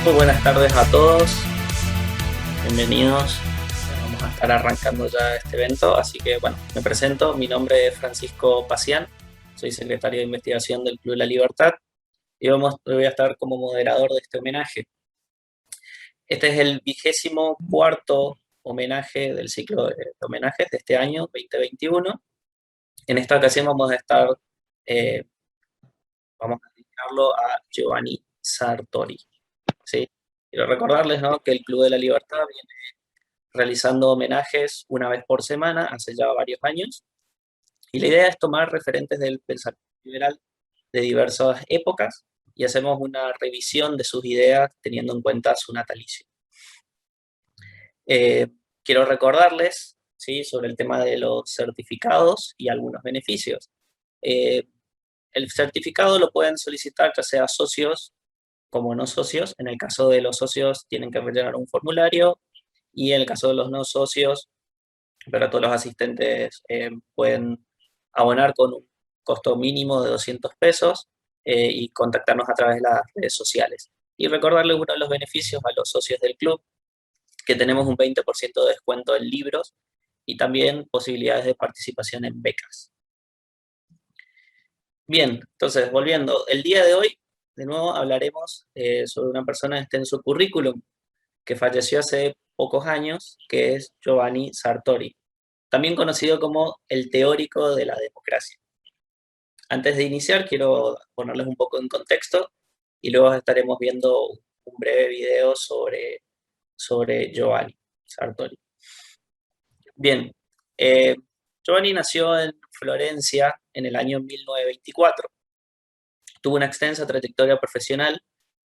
Muy buenas tardes a todos, bienvenidos. Vamos a estar arrancando ya este evento, así que bueno, me presento, mi nombre es Francisco Pacián, soy secretario de investigación del Club La Libertad y voy a estar como moderador de este homenaje. Este es el 24º homenaje del ciclo de homenajes de este año 2021. En esta ocasión eh, vamos a dedicarlo a Giovanni Sartori. ¿Sí? Quiero recordarles, ¿no?, que el Club de la Libertad viene realizando homenajes una vez por semana hace ya varios años, y la idea es tomar referentes del pensamiento liberal de diversas épocas y hacemos una revisión de sus ideas teniendo en cuenta su natalicio. Eh, Quiero recordarles, ¿sí?, sobre el tema de los certificados y algunos beneficios. Eh, el certificado lo pueden solicitar ya sea socios como no socios. En el caso de los socios tienen que rellenar un formulario, y en el caso de los no socios, pero todos los asistentes pueden abonar con un costo mínimo de 200 pesos y contactarnos a través de las redes sociales. Y recordarles uno de los beneficios a los socios del club, que tenemos un 20% de descuento en libros y también posibilidades de participación en becas. Bien, entonces volviendo, el día de hoy de nuevo hablaremos sobre una persona que está en su currículum, que falleció hace pocos años, que es Giovanni Sartori, también conocido como el teórico de la democracia. Antes de iniciar, quiero ponerles un poco en contexto y luego estaremos viendo un breve video sobre Giovanni Sartori. Bien, eh, Giovanni nació en Florencia en el año 1924. Tuvo una extensa trayectoria profesional,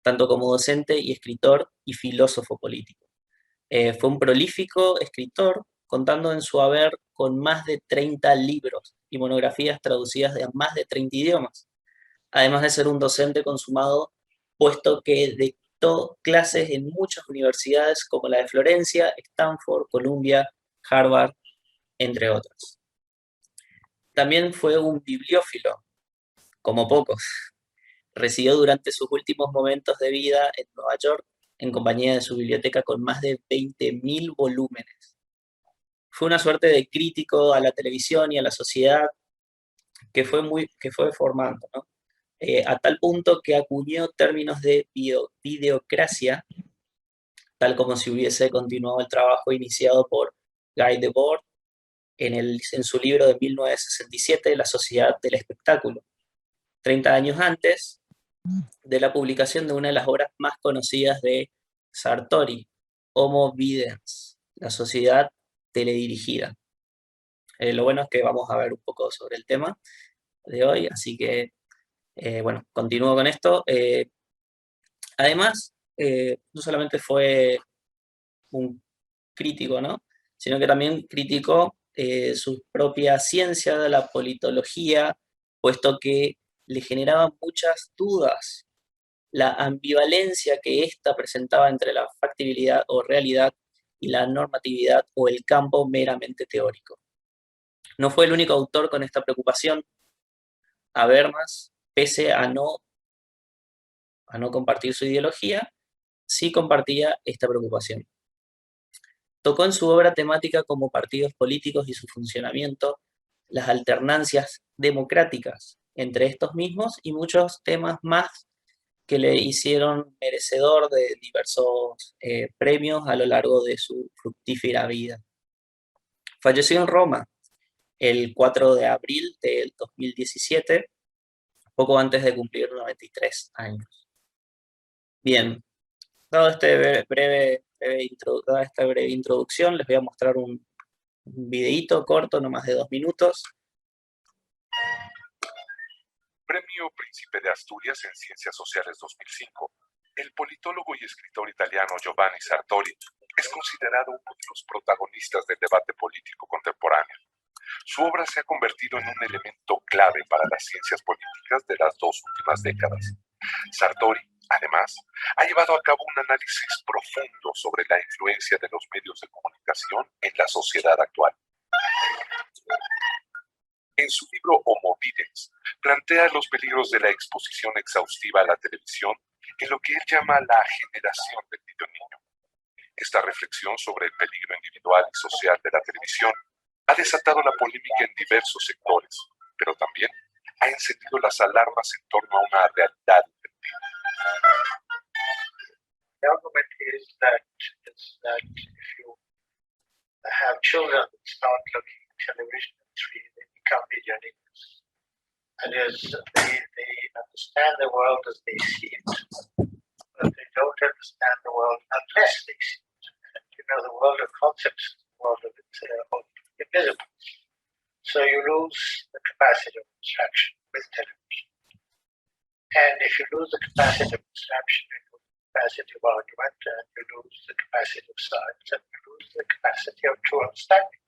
tanto como docente y escritor y filósofo político. Fue un prolífico escritor, contando en su haber con más de 30 libros y monografías traducidas de más de 30 idiomas, además de ser un docente consumado, puesto que dictó clases en muchas universidades como la de Florencia, Stanford, Columbia, Harvard, entre otras. También fue un bibliófilo, como pocos. Residió durante sus últimos momentos de vida en Nueva York en compañía de su biblioteca con más de 20.000 volúmenes. Fue una suerte de crítico a la televisión y a la sociedad que fue formando, ¿no? A tal punto que acuñó términos de videocracia, tal como si hubiese continuado el trabajo iniciado por Guy Debord en su libro de 1967, La sociedad del espectáculo, 30 años antes de la publicación de una de las obras más conocidas de Sartori, Homo Videns, la sociedad teledirigida. Lo bueno es que vamos a ver un poco sobre el tema de hoy, así que, bueno, continúo con esto. Además, no solamente fue un crítico, ¿no?, sino que también criticó su propia ciencia de la politología, puesto que le generaba muchas dudas la ambivalencia que ésta presentaba entre la factibilidad o realidad y la normatividad o el campo meramente teórico. No fue el único autor con esta preocupación. Habermas, pese a no compartir su ideología, sí compartía esta preocupación. Tocó en su obra temática como partidos políticos y su funcionamiento, las alternancias democráticas entre estos mismos y muchos temas más que le hicieron merecedor de diversos premios a lo largo de su fructífera vida. Falleció en Roma el 4 de abril del 2017, poco antes de cumplir 93 años. Bien, dado dada esta breve introducción, les voy a mostrar un videíto corto, no más de 2 minutos. Premio Príncipe de Asturias en Ciencias Sociales 2005. El politólogo y escritor italiano Giovanni Sartori es considerado uno de los protagonistas del debate político contemporáneo. Su obra se ha convertido en un elemento clave para las ciencias políticas de las 2 últimas décadas. Sartori, además, ha llevado a cabo un análisis profundo sobre la influencia de los medios de comunicación en la sociedad actual. En su libro Homo Videns, plantea los peligros de la exposición exhaustiva a la televisión en lo que él llama la generación del video-niño. Esta reflexión sobre el peligro individual y social de la televisión ha desatado la polémica en diversos sectores, pero también ha encendido las alarmas en torno a una realidad invertida. The argument is that if you have children that start looking at television at 3, they become video niggers. That is, they understand the world as they see it, but they don't understand the world unless they see it. And you know, the world of concepts, the world of invisible. So you lose the capacity of abstraction with television. And if you lose the capacity of abstraction, you lose the capacity of argument, and you lose the capacity of science, and you lose the capacity of true understanding.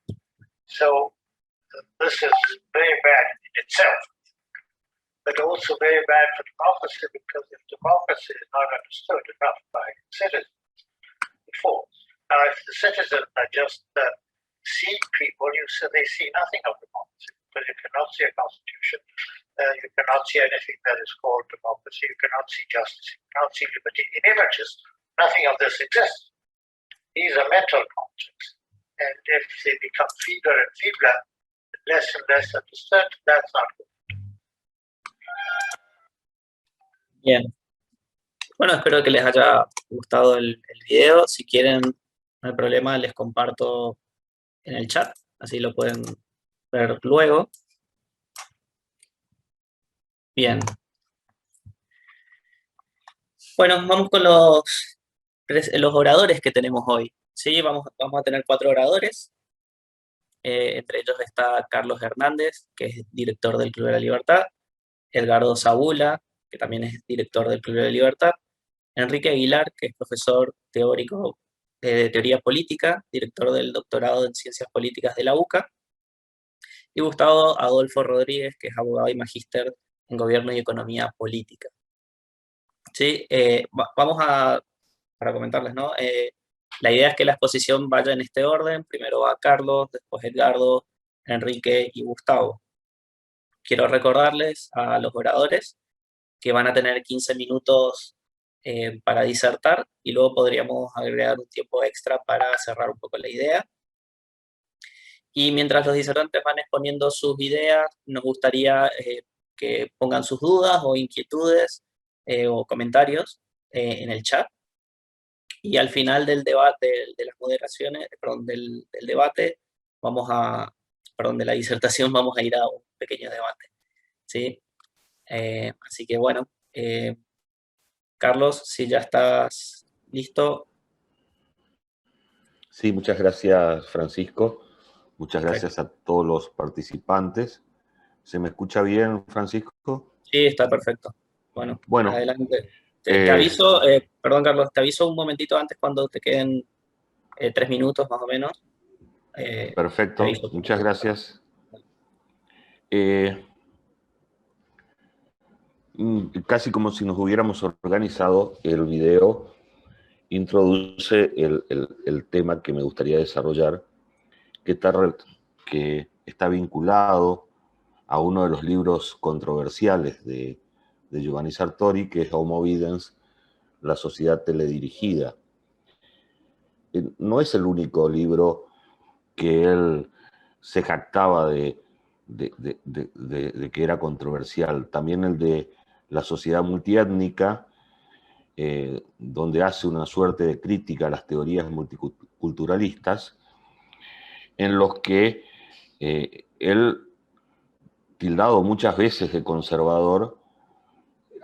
So this is very bad in itself, but also very bad for democracy, because if democracy is not understood enough by citizens, it falls. Now, if the citizens are just seeing people, they see nothing of democracy, because you cannot see a constitution, you cannot see anything that is called democracy, you cannot see justice, you cannot see liberty. In images, nothing of this exists. These are mental concepts, and if they become feebler and feebler, less and less understood, that's not good. Bien. Bueno, espero que les haya gustado el video. Si quieren, no hay problema, les comparto en el chat, así lo pueden ver luego. Bien. Bueno, vamos con los oradores que tenemos hoy. Sí, vamos a tener 4 oradores. Entre ellos está Carlos Hernández, que es director del Club de la Libertad, Edgardo Zabula, que también es director del Club de la Libertad, Enrique Aguilar, que es profesor teórico de teoría política, director del doctorado en ciencias políticas de la UCA, y Gustavo Adolfo Rodríguez, que es abogado y magíster en gobierno y economía política. Sí, para comentarles, ¿no? La idea es que la exposición vaya en este orden: primero va Carlos, después Edgardo, Enrique y Gustavo. Quiero recordarles a los oradores que van a tener 15 minutos para disertar, y luego podríamos agregar un tiempo extra para cerrar un poco la idea. Y mientras los disertantes van exponiendo sus ideas, nos gustaría que pongan sus dudas o inquietudes o comentarios en el chat. Y al final del debate, de las moderaciones, perdón, del debate, de la disertación, vamos a ir a un pequeño debate, ¿sí? Así que bueno, Carlos, si ya estás listo. Sí, muchas gracias, Francisco. Muchas gracias a todos los participantes. ¿Se me escucha bien, Francisco? Sí, está perfecto. Bueno, adelante. Te aviso, perdón, Carlos, te aviso un momentito antes cuando te queden 3 minutos más o menos. Perfecto, muchas gracias. Casi como si nos hubiéramos organizado, el video introduce el tema que me gustaría desarrollar, que está vinculado a uno de los libros controversiales de Giovanni Sartori, que es Homo Videns, la sociedad teledirigida. No es el único libro que él se jactaba de que era controversial. También el de La sociedad multiétnica, donde hace una suerte de crítica a las teorías multiculturalistas, en los que él, tildado muchas veces de conservador,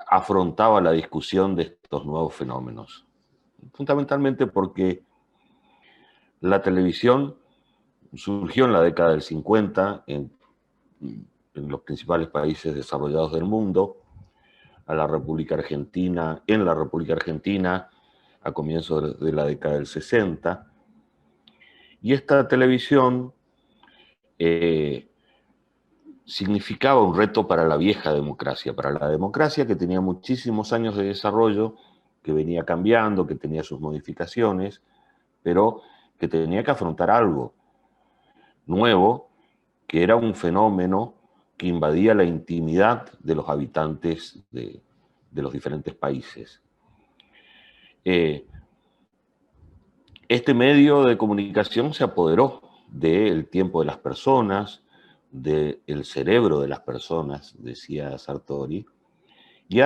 afrontaba la discusión de estos nuevos fenómenos. Fundamentalmente porque la televisión surgió en la década del 50 en los principales países desarrollados del mundo, en la República Argentina a comienzos de la década del 60. Y esta televisión significaba un reto para la vieja democracia, para la democracia que tenía muchísimos años de desarrollo, que venía cambiando, que tenía sus modificaciones, pero que tenía que afrontar algo nuevo, que era un fenómeno que invadía la intimidad de los habitantes de los diferentes países. Este medio de comunicación se apoderó del tiempo de las personas, del cerebro de las personas, decía Sartori, y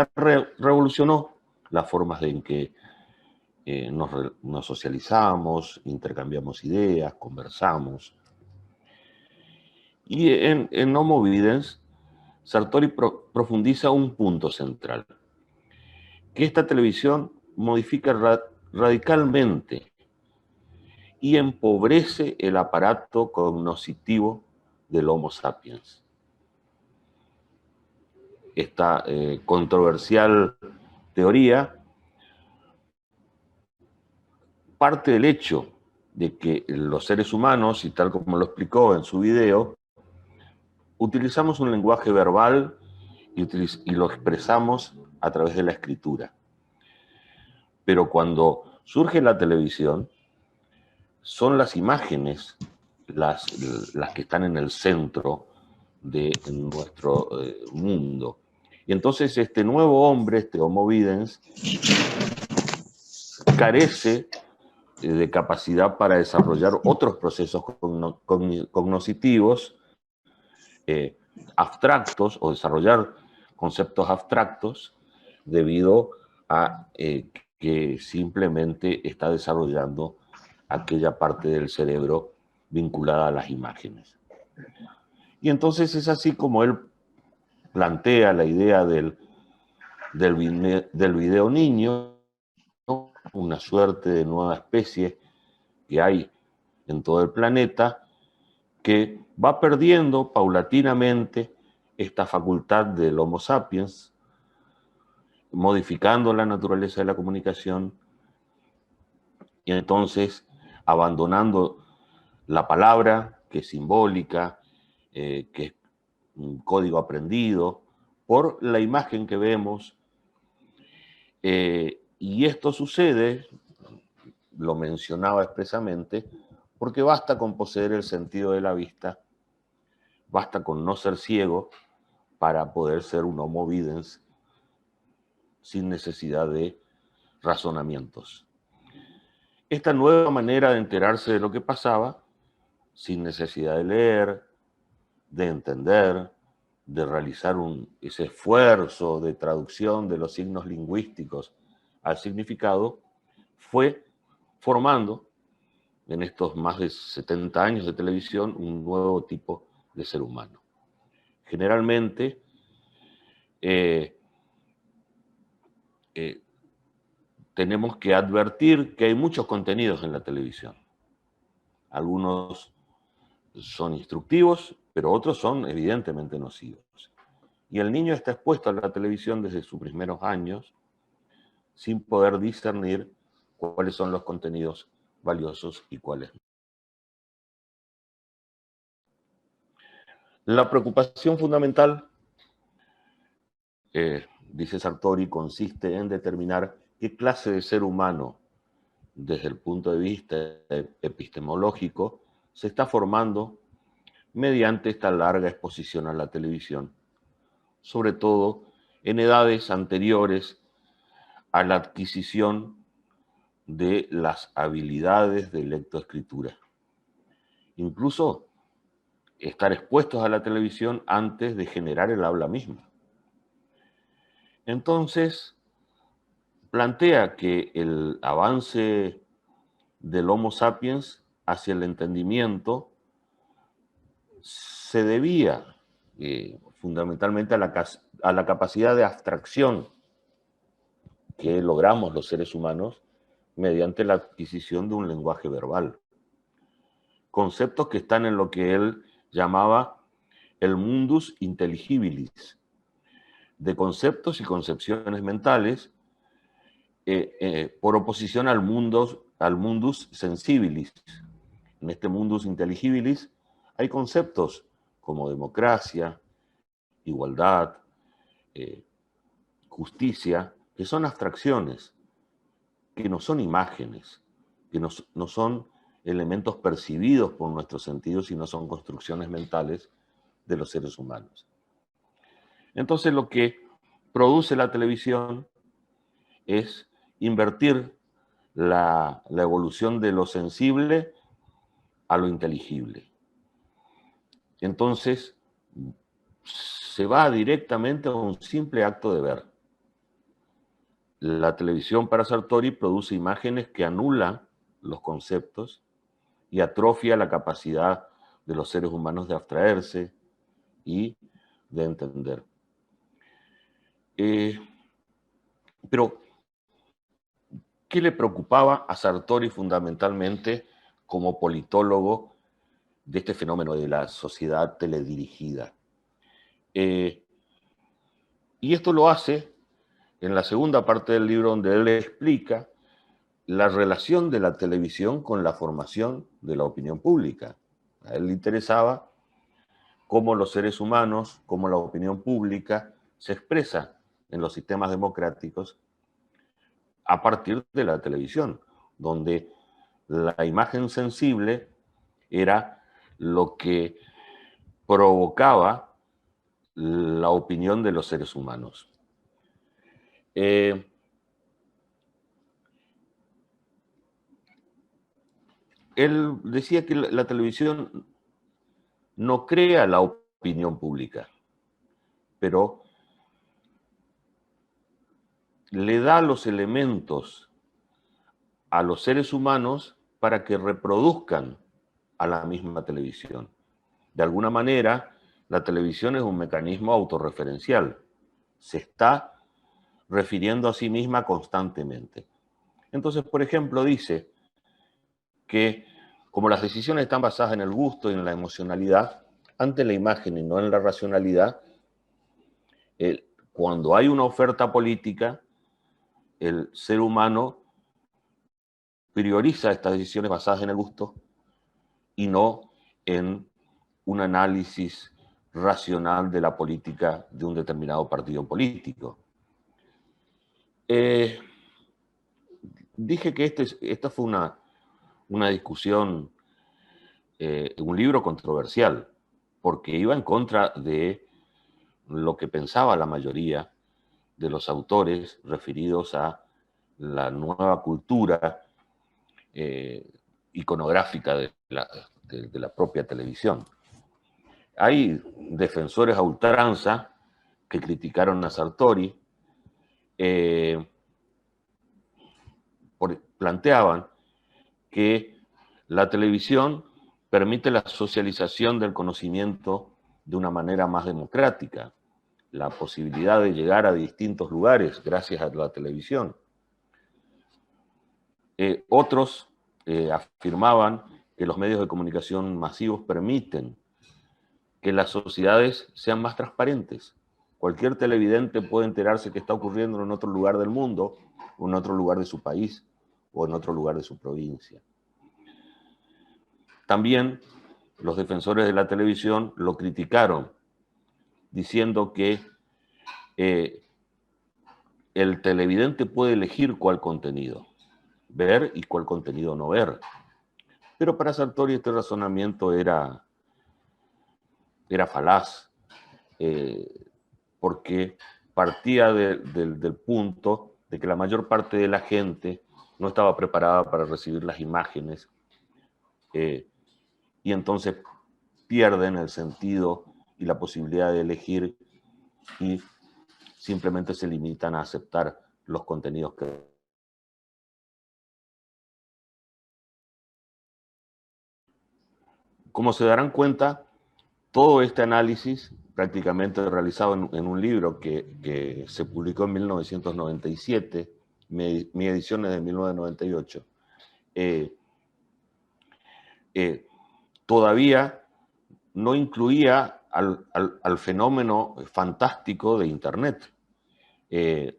revolucionó las formas en que nos socializamos, intercambiamos ideas, conversamos. Y en Homo Videns, Sartori profundiza un punto central, que esta televisión modifica radicalmente y empobrece el aparato cognoscitivo del Homo sapiens. Esta controversial teoría parte del hecho de que los seres humanos, y tal como lo explicó en su video, utilizamos un lenguaje verbal y lo expresamos a través de la escritura. Pero cuando surge la televisión, son las imágenes las que están en el centro de nuestro mundo. Y entonces este nuevo hombre, este Homo Videns, carece de capacidad para desarrollar otros procesos cognitivos abstractos o desarrollar conceptos abstractos debido a que simplemente está desarrollando aquella parte del cerebro vinculada a las imágenes. Y entonces es así como él plantea la idea del video niño, una suerte de nueva especie que hay en todo el planeta, que va perdiendo paulatinamente esta facultad del Homo sapiens, modificando la naturaleza de la comunicación y entonces abandonando la palabra, que es simbólica, que es un código aprendido, por la imagen que vemos. Y esto sucede, lo mencionaba expresamente, porque basta con poseer el sentido de la vista, basta con no ser ciego para poder ser un Homo Videns sin necesidad de razonamientos. Esta nueva manera de enterarse de lo que pasaba, sin necesidad de leer, de entender, de realizar ese esfuerzo de traducción de los signos lingüísticos al significado, fue formando en estos más de 70 años de televisión un nuevo tipo de ser humano. Generalmente, tenemos que advertir que hay muchos contenidos en la televisión. Algunos son instructivos, pero otros son evidentemente nocivos. Y el niño está expuesto a la televisión desde sus primeros años sin poder discernir cuáles son los contenidos valiosos y cuáles no. La preocupación fundamental, dice Sartori, consiste en determinar qué clase de ser humano, desde el punto de vista epistemológico, se está formando mediante esta larga exposición a la televisión, sobre todo en edades anteriores a la adquisición de las habilidades de lectoescritura. Incluso estar expuestos a la televisión antes de generar el habla misma. Entonces, plantea que el avance del Homo sapiens hacia el entendimiento se debía fundamentalmente a la capacidad de abstracción que logramos los seres humanos mediante la adquisición de un lenguaje verbal. Conceptos que están en lo que él llamaba el mundus intelligibilis, de conceptos y concepciones mentales, por oposición al mundus sensibilis. En este mundus intelligibilis hay conceptos como democracia, igualdad, justicia, que son abstracciones, que no son imágenes, que no son elementos percibidos por nuestros sentidos, sino son construcciones mentales de los seres humanos. Entonces lo que produce la televisión es invertir la evolución de lo sensible a lo inteligible. Entonces, se va directamente a un simple acto de ver. La televisión para Sartori produce imágenes que anulan los conceptos y atrofia la capacidad de los seres humanos de abstraerse y de entender. Pero, ¿qué le preocupaba a Sartori fundamentalmente como politólogo de este fenómeno de la sociedad teledirigida? Y esto lo hace en la segunda parte del libro, donde él explica la relación de la televisión con la formación de la opinión pública. A él le interesaba cómo los seres humanos, cómo la opinión pública se expresa en los sistemas democráticos a partir de la televisión, donde la imagen sensible era lo que provocaba la opinión de los seres humanos. Él decía que la televisión no crea la opinión pública, pero le da los elementos a los seres humanos para que reproduzcan a la misma televisión. De alguna manera, la televisión es un mecanismo autorreferencial. Se está refiriendo a sí misma constantemente. Entonces, por ejemplo, dice que como las decisiones están basadas en el gusto y en la emocionalidad, ante la imagen y no en la racionalidad, cuando hay una oferta política, el ser humano prioriza estas decisiones basadas en el gusto y no en un análisis racional de la política de un determinado partido político. Dije que esta fue una discusión, un libro controversial, porque iba en contra de lo que pensaba la mayoría de los autores referidos a la nueva cultura iconográfica de la propia televisión. Hay defensores a ultranza que criticaron a Sartori, planteaban que la televisión permite la socialización del conocimiento de una manera más democrática, la posibilidad de llegar a distintos lugares gracias a la televisión. Otros afirmaban que los medios de comunicación masivos permiten que las sociedades sean más transparentes. Cualquier televidente puede enterarse qué está ocurriendo en otro lugar del mundo, o en otro lugar de su país, o en otro lugar de su provincia. También los defensores de la televisión lo criticaron, diciendo que el televidente puede elegir cuál contenido ver y cuál contenido no ver. Pero para Sartori este razonamiento era falaz, porque partía del punto de que la mayor parte de la gente no estaba preparada para recibir las imágenes, y entonces pierden el sentido y la posibilidad de elegir y simplemente se limitan a aceptar los contenidos que... Como se darán cuenta, todo este análisis, prácticamente realizado en un libro que se publicó en 1997, mi edición es de 1998, todavía no incluía al fenómeno fantástico de Internet.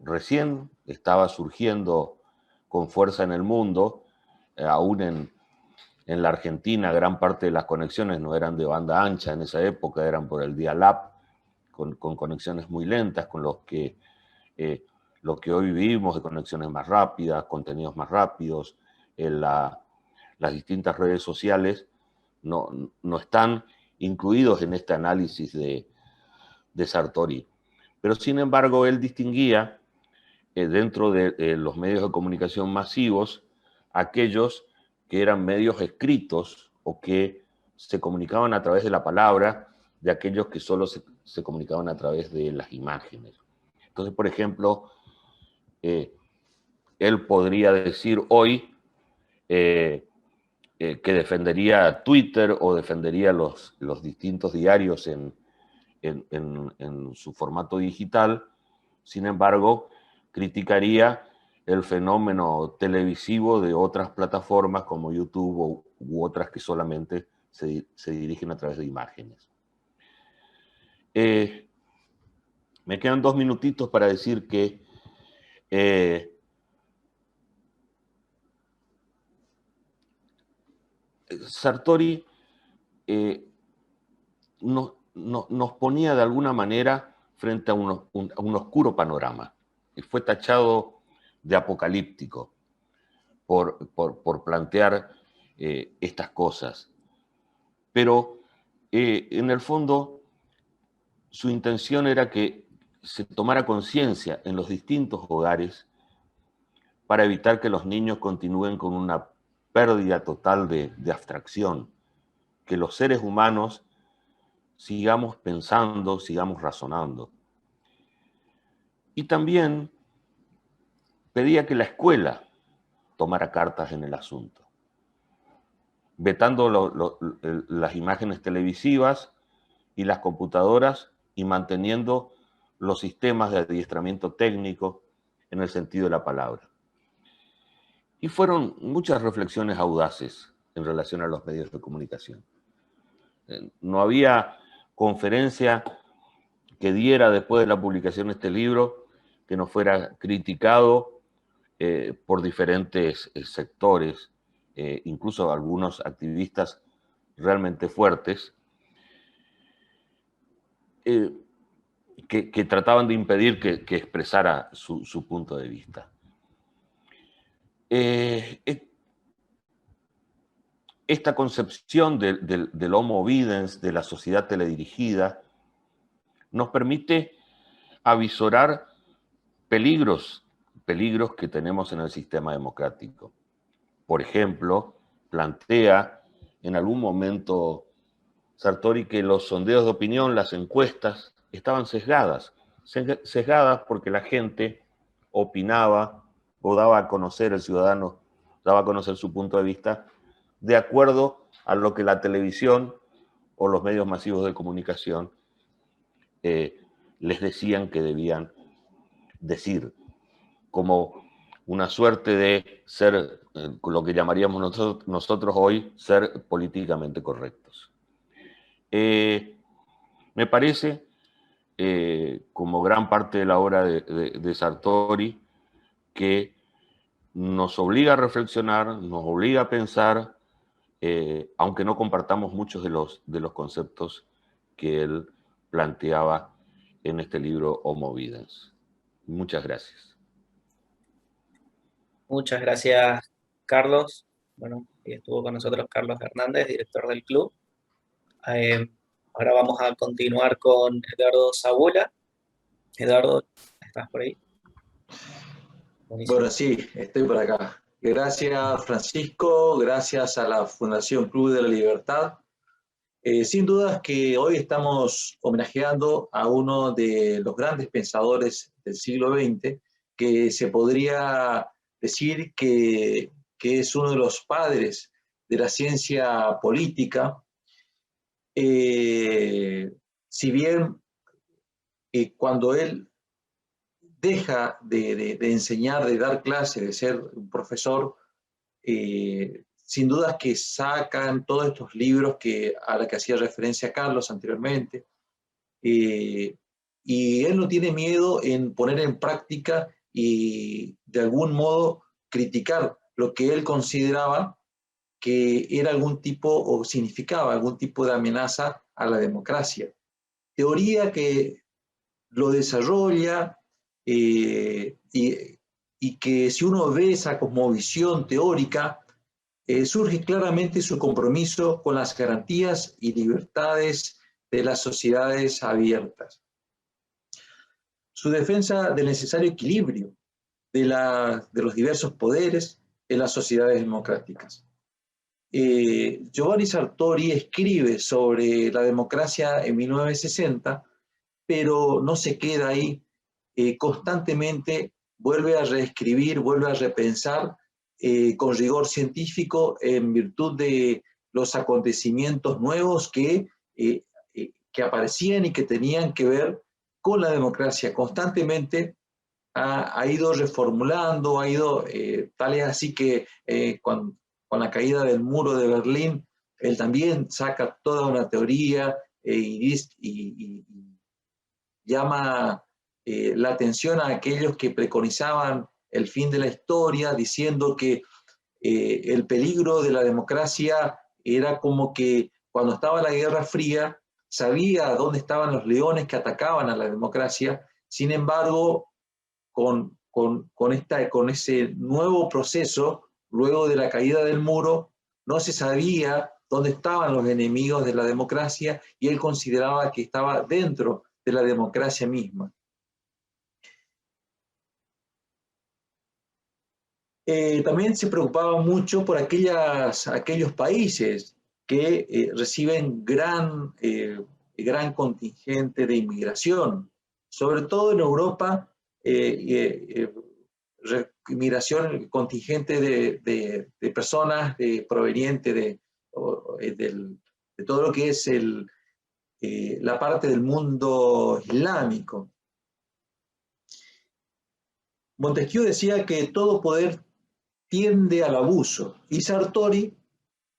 Recién estaba surgiendo con fuerza en el mundo, aún en la Argentina gran parte de las conexiones no eran de banda ancha en esa época, eran por el dial-up, con conexiones muy lentas, con lo que hoy vivimos de conexiones más rápidas, contenidos más rápidos. Las distintas redes sociales no están incluidos en este análisis de Sartori. Pero sin embargo, él distinguía dentro de los medios de comunicación masivos aquellos que eran medios escritos o que se comunicaban a través de la palabra, de aquellos que solo se comunicaban a través de las imágenes. Entonces, por ejemplo, él podría decir hoy que defendería Twitter o defendería los distintos diarios en su formato digital. Sin embargo, criticaría el fenómeno televisivo de otras plataformas como YouTube u otras que solamente se dirigen a través de imágenes. Me quedan 2 minutitos para decir que Sartori nos ponía de alguna manera frente a un oscuro panorama. Y fue tachado de apocalíptico por plantear estas cosas. Pero en el fondo su intención era que se tomara conciencia en los distintos hogares para evitar que los niños continúen con una pérdida total de abstracción, que los seres humanos sigamos pensando, sigamos razonando. Y también pedía que la escuela tomara cartas en el asunto, vetando las imágenes televisivas y las computadoras y manteniendo los sistemas de adiestramiento técnico en el sentido de la palabra. Y fueron muchas reflexiones audaces en relación a los medios de comunicación. No había conferencia que diera después de la publicación de este libro que no fuera criticado por diferentes sectores, incluso algunos activistas realmente fuertes, que trataban de impedir que expresara su punto de vista. Esta concepción del homo videns, de la sociedad teledirigida, nos permite avisorar peligros que tenemos en el sistema democrático. Por ejemplo, plantea en algún momento Sartori que los sondeos de opinión, las encuestas, estaban sesgadas porque la gente opinaba o daba a conocer, el ciudadano daba a conocer su punto de vista de acuerdo a lo que la televisión o los medios masivos de comunicación les decían que debían decir, como una suerte de ser lo que llamaríamos nosotros hoy ser políticamente correctos. Me parece, como gran parte de la obra de Sartori, que nos obliga a reflexionar, nos obliga a pensar, aunque no compartamos muchos de los conceptos que él planteaba en este libro Homo Videns. Muchas gracias. Muchas gracias, Carlos. Bueno, estuvo con nosotros Carlos Hernández, director del club. Ahora vamos a continuar con Eduardo Zabula. Eduardo, ¿estás por ahí? Buenísimo. Bueno, sí, estoy por acá. Gracias, Francisco. Gracias a la Fundación Club de la Libertad. Sin dudas que hoy estamos homenajeando a uno de los grandes pensadores del siglo XX, que se podría decir que es uno de los padres de la ciencia política. Si bien cuando él deja de enseñar, de dar clases, de ser un profesor, sin dudas que sacan todos estos libros a los que hacía referencia Carlos anteriormente, y él no tiene miedo en poner en práctica y de algún modo criticar lo que él consideraba que era algún tipo o significaba algún tipo de amenaza a la democracia. Teoría que lo desarrolla y que si uno ve esa cosmovisión teórica, surge claramente su compromiso con las garantías y libertades de las sociedades abiertas. Su defensa del necesario equilibrio de los diversos poderes en las sociedades democráticas. Giovanni Sartori escribe sobre la democracia en 1960, pero no se queda ahí, constantemente vuelve a reescribir, vuelve a repensar con rigor científico en virtud de los acontecimientos nuevos que aparecían y que tenían que ver con la democracia. Constantemente ha ido reformulando, tal es así que con la caída del muro de Berlín, él también saca toda una teoría y llama la atención a aquellos que preconizaban el fin de la historia, diciendo que el peligro de la democracia era como que cuando estaba la Guerra Fría, sabía dónde estaban los leones que atacaban a la democracia. Sin embargo, con ese nuevo proceso, luego de la caída del muro, no se sabía dónde estaban los enemigos de la democracia y él consideraba que estaba dentro de la democracia misma. También se preocupaba mucho por aquellos países que reciben gran contingente de inmigración, sobre todo en Europa, inmigración contingente de personas provenientes de todo lo que es la parte del mundo islámico. Montesquieu decía que todo poder tiende al abuso, y Sartori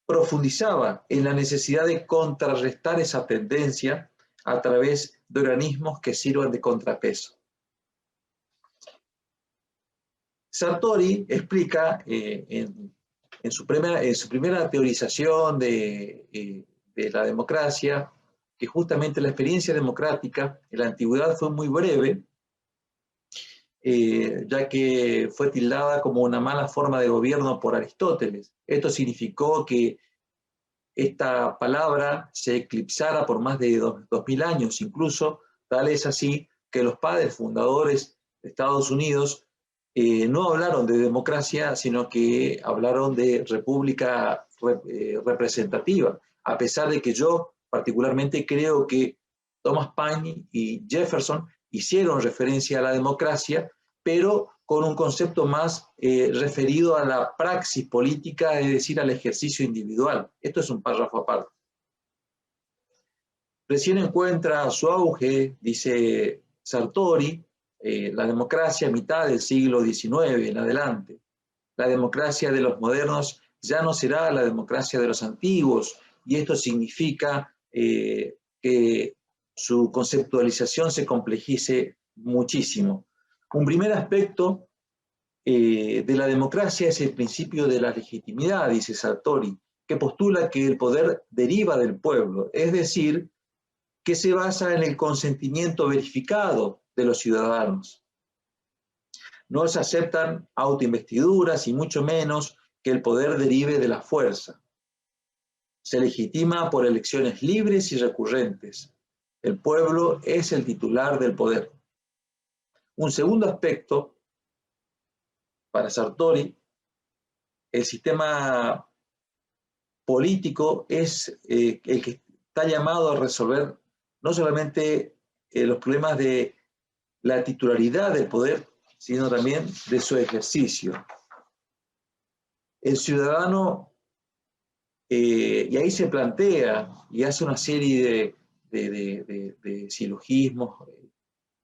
profundizaba en la necesidad de contrarrestar esa tendencia a través de organismos que sirvan de contrapeso. Sartori explica en su primera teorización de la democracia que justamente la experiencia democrática en la antigüedad fue muy breve, ya que fue tildada como una mala forma de gobierno por Aristóteles. Esto significó que esta palabra se eclipsara por más de 2000 años, incluso tal es así que los padres fundadores de Estados Unidos no hablaron de democracia, sino que hablaron de república representativa, a pesar de que yo particularmente creo que Thomas Paine y Jefferson hicieron referencia a la democracia, pero con un concepto más referido a la praxis política, es decir, al ejercicio individual. Esto es un párrafo aparte. Recién encuentra su auge, dice Sartori, la democracia a mitad del siglo XIX en adelante. La democracia de los modernos ya no será la democracia de los antiguos, y esto significa que su conceptualización se complejice muchísimo. Un primer aspecto de la democracia es el principio de la legitimidad, dice Sartori, que postula que el poder deriva del pueblo, es decir, que se basa en el consentimiento verificado de los ciudadanos. No se aceptan autoinvestiduras y mucho menos que el poder derive de la fuerza. Se legitima por elecciones libres y recurrentes. El pueblo es el titular del poder. Un segundo aspecto, para Sartori, el sistema político es el que está llamado a resolver no solamente los problemas de la titularidad del poder, sino también de su ejercicio. El ciudadano, y ahí se plantea y hace una serie de silogismos,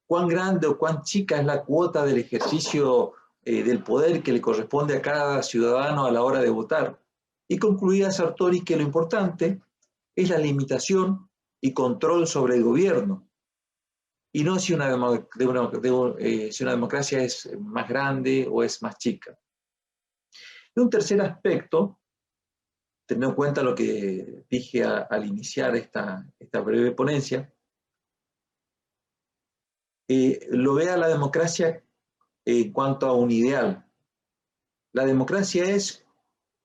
cuán grande o cuán chica es la cuota del ejercicio del poder que le corresponde a cada ciudadano a la hora de votar. Y concluía Sartori que lo importante es la limitación y control sobre el gobierno, y no si una democracia es más grande o es más chica. Y un tercer aspecto, teniendo en cuenta lo que dije al iniciar esta breve ponencia, lo ve a la democracia en cuanto a un ideal. La democracia es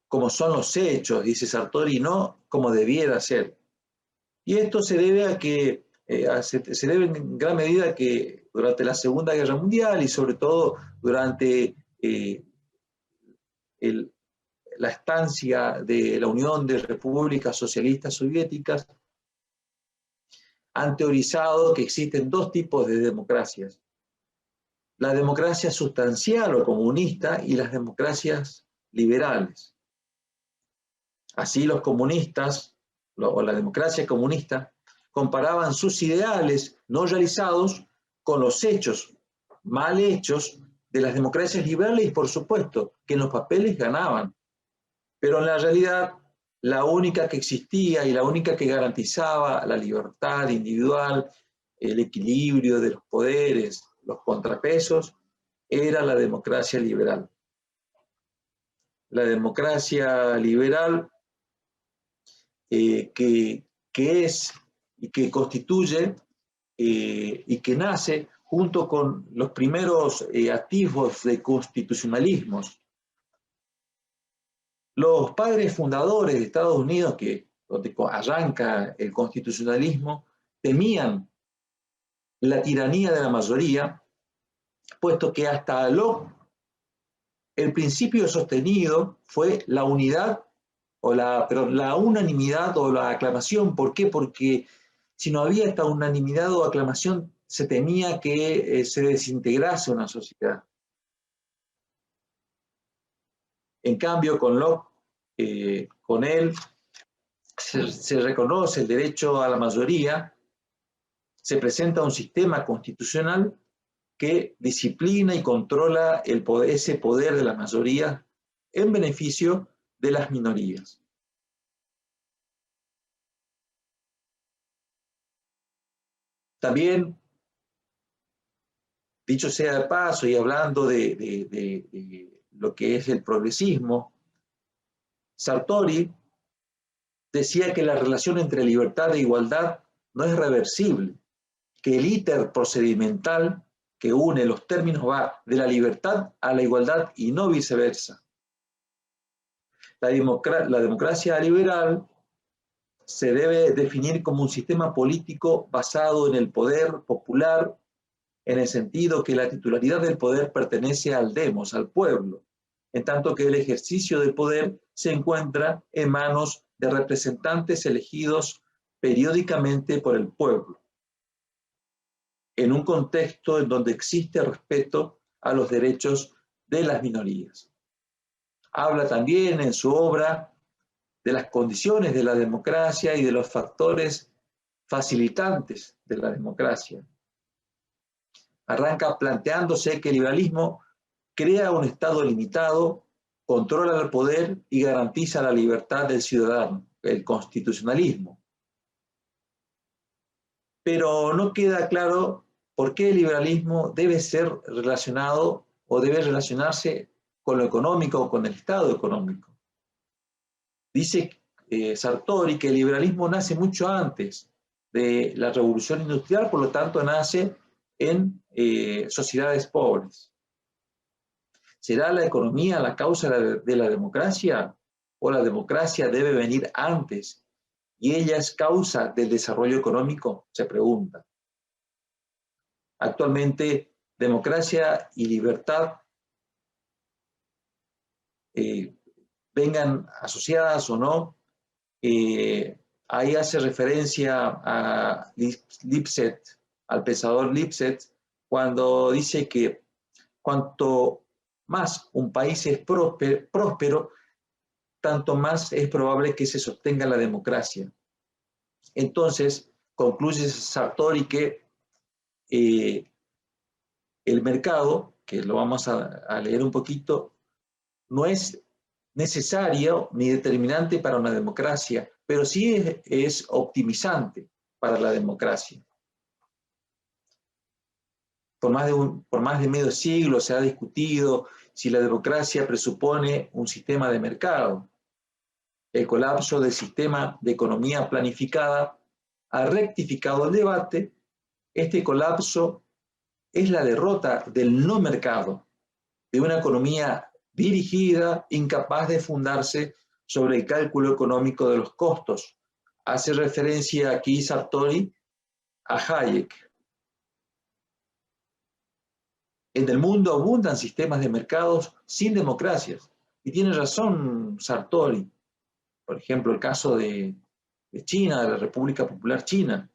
como son los hechos, dice Sartori, no como debiera ser. Y esto se debe a que se debe en gran medida a que durante la Segunda Guerra Mundial y sobre todo durante la estancia de la Unión de Repúblicas Socialistas Soviéticas, han teorizado que existen dos tipos de democracias: la democracia sustancial o comunista y las democracias liberales. Así los comunistas, o la democracia comunista, comparaban sus ideales no realizados con los hechos mal hechos de las democracias liberales, y por supuesto que en los papeles ganaban, pero en la realidad la única que existía y la única que garantizaba la libertad individual, el equilibrio de los poderes, los contrapesos, era la democracia liberal. La democracia liberal que es y que constituye y que nace junto con los primeros atisbos de constitucionalismos. Los padres fundadores de Estados Unidos, donde arranca el constitucionalismo, temían la tiranía de la mayoría, puesto que hasta Locke el principio sostenido fue la unidad, la unanimidad o la aclamación. ¿Por qué? Porque si no había esta unanimidad o aclamación, se temía que se desintegrase una sociedad. En cambio, con Locke, con él, se reconoce el derecho a la mayoría, se presenta un sistema constitucional que disciplina y controla ese poder de la mayoría en beneficio de las minorías. También, dicho sea de paso y hablando de lo que es el progresismo, Sartori decía que la relación entre libertad e igualdad no es reversible, que el íter procedimental que une los términos va de la libertad a la igualdad y no viceversa. La democracia liberal se debe definir como un sistema político basado en el poder popular, en el sentido que la titularidad del poder pertenece al demos, al pueblo, en tanto que el ejercicio del poder se encuentra en manos de representantes elegidos periódicamente por el pueblo, en un contexto en donde existe respeto a los derechos de las minorías. Habla también en su obra de las condiciones de la democracia y de los factores facilitantes de la democracia. Arranca planteándose que el liberalismo crea un Estado limitado, controla el poder y garantiza la libertad del ciudadano, el constitucionalismo. Pero no queda claro por qué el liberalismo debe ser relacionado o debe relacionarse con lo económico o con el Estado económico. Dice Sartori que el liberalismo nace mucho antes de la revolución industrial, por lo tanto nace en sociedades pobres. ¿Será la economía la causa de la democracia o la democracia debe venir antes y ella es causa del desarrollo económico? Se pregunta. Actualmente, democracia y libertad vengan asociadas o no, ahí hace referencia a Lipset, al pensador Lipset, cuando dice que cuanto más un país es próspero, tanto más es probable que se sostenga la democracia. Entonces, concluye Sartori que el mercado, que lo vamos a leer un poquito, no es necesario ni determinante para una democracia, pero sí es optimizante para la democracia. Por más de medio siglo se ha discutido si la democracia presupone un sistema de mercado. El colapso del sistema de economía planificada ha rectificado el debate. Este colapso es la derrota del no mercado, de una economía dirigida, incapaz de fundarse sobre el cálculo económico de los costos. Hace referencia aquí Sartori a Hayek. En el mundo abundan sistemas de mercados sin democracias, Y tiene razón Sartori. Por ejemplo, el caso de China, de la República Popular China.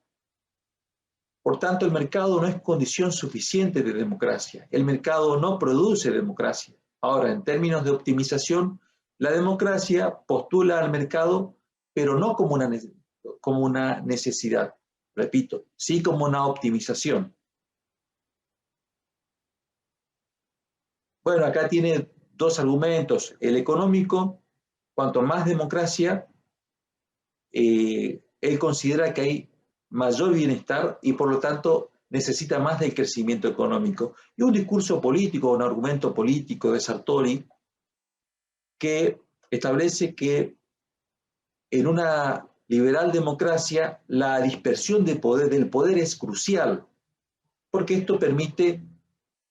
Por tanto, el mercado no es condición suficiente de democracia. El mercado no produce democracia. Ahora, en términos de optimización, la democracia postula al mercado, pero no como una necesidad. Repito, sí como una optimización. Bueno, acá tiene dos argumentos. El económico, cuanto más democracia, él considera que hay mayor bienestar y por lo tanto necesita más del crecimiento económico. Y un discurso político, un argumento político de Sartori que establece que en una liberal democracia la dispersión del poder es crucial, porque esto permite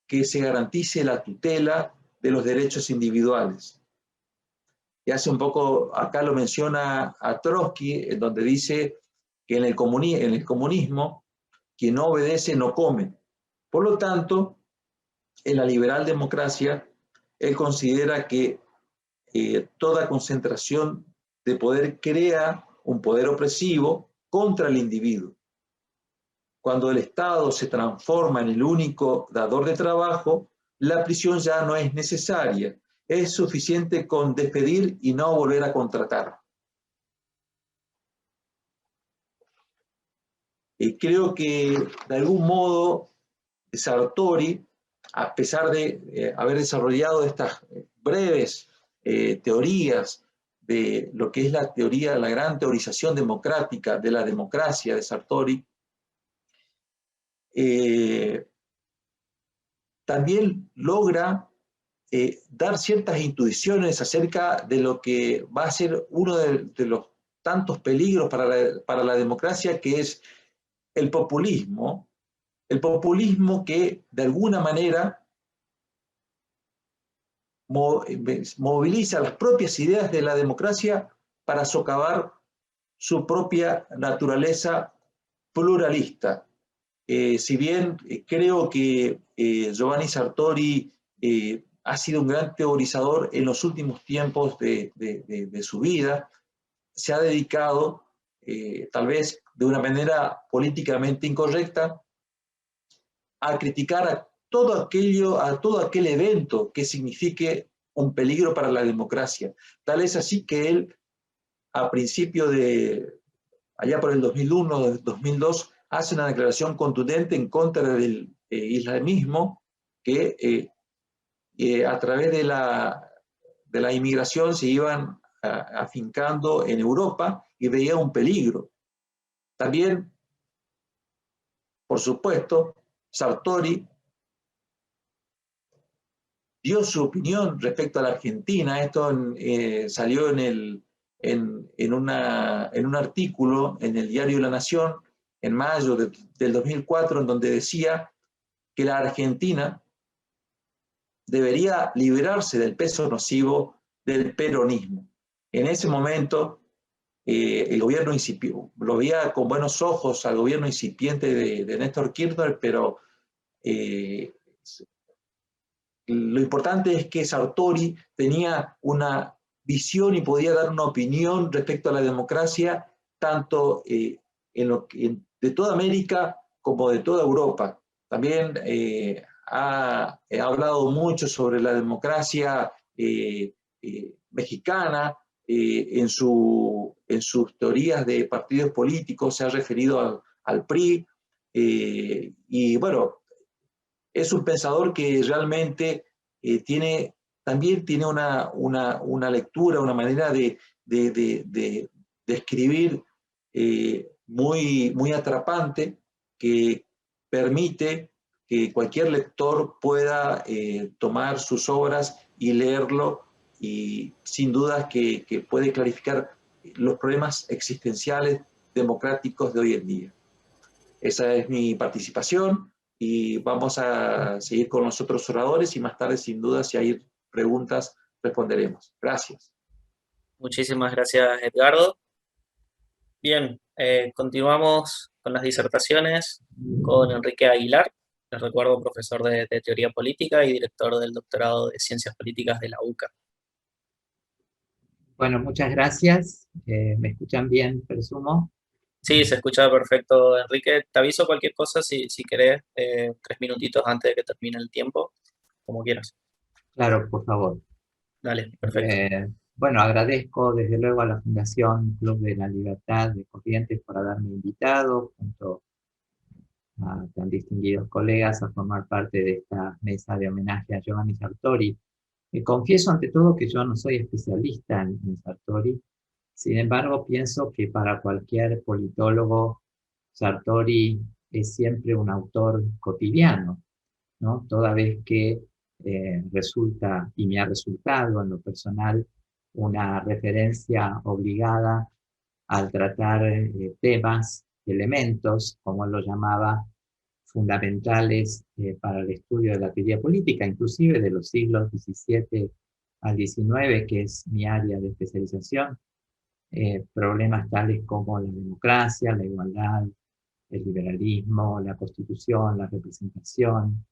que se garantice la tutela de los derechos individuales. Y hace un poco, acá lo menciona a Trotsky, en donde dice que en el comunismo, quien no obedece no come. Por lo tanto, en la liberal democracia, él considera que toda concentración de poder crea un poder opresivo contra el individuo. Cuando el Estado se transforma en el único dador de trabajo, la prisión ya no es necesaria. Es suficiente con despedir y no volver a contratar. Y creo que de algún modo Sartori, a pesar de haber desarrollado estas breves teorías de lo que es la teoría, la gran teorización democrática de la democracia de Sartori, también logra dar ciertas intuiciones acerca de lo que va a ser uno de los tantos peligros para la democracia, que es el populismo que de alguna manera moviliza las propias ideas de la democracia para socavar su propia naturaleza pluralista. Si bien creo que Giovanni Sartori ha sido un gran teorizador en los últimos tiempos de su vida, se ha dedicado, tal vez de una manera políticamente incorrecta, a criticar a todo aquel evento que signifique un peligro para la democracia. Tal es así que él, a principio allá por el 2001, 2002, hace una declaración contundente en contra del islamismo que a través de la inmigración se iban afincando en Europa y veía un peligro. También, por supuesto, Sartori dio su opinión respecto a la Argentina. Esto salió en un artículo en el diario La Nación en mayo del 2004, en donde decía que la Argentina debería liberarse del peso nocivo del peronismo. En ese momento, el gobierno lo veía con buenos ojos al gobierno incipiente de Néstor Kirchner, pero lo importante es que Sartori tenía una visión y podía dar una opinión respecto a la democracia, tanto de toda América como de toda Europa. También ha hablado mucho sobre la democracia mexicana. En sus teorías de partidos políticos se ha referido al PRI. Y bueno, es un pensador que realmente también tiene una lectura, una manera de escribir muy atrapante, que permite que cualquier lector pueda tomar sus obras y leerlo, y sin dudas que puede clarificar los problemas existenciales democráticos de hoy en día. Esa es mi participación. Y vamos a seguir con los otros oradores y más tarde, sin duda, si hay preguntas, responderemos. Gracias. Muchísimas gracias, Edgardo. Bien, continuamos con las disertaciones con Enrique Aguilar. Les recuerdo, profesor de Teoría Política y director del doctorado de Ciencias Políticas de la UCA. Bueno, muchas gracias. ¿Me escuchan bien, presumo? Sí, se escucha perfecto, Enrique. Te aviso cualquier cosa si querés, 3 minutitos antes de que termine el tiempo, como quieras. Claro, por favor. Dale, perfecto. Bueno, agradezco desde luego a la Fundación Club de la Libertad de Corrientes por haberme invitado, junto a tan distinguidos colegas, a formar parte de esta mesa de homenaje a Giovanni Sartori. Confieso ante todo que yo no soy especialista en Sartori, sin embargo pienso que para cualquier politólogo Sartori es siempre un autor cotidiano, ¿no? Toda vez que resulta, y me ha resultado en lo personal, una referencia obligada al tratar temas, elementos, como él lo llamaba, fundamentales para el estudio de la teoría política, inclusive de los siglos XVII al XIX, que es mi área de especialización, problemas tales como la democracia, la igualdad, el liberalismo, la constitución, la representación,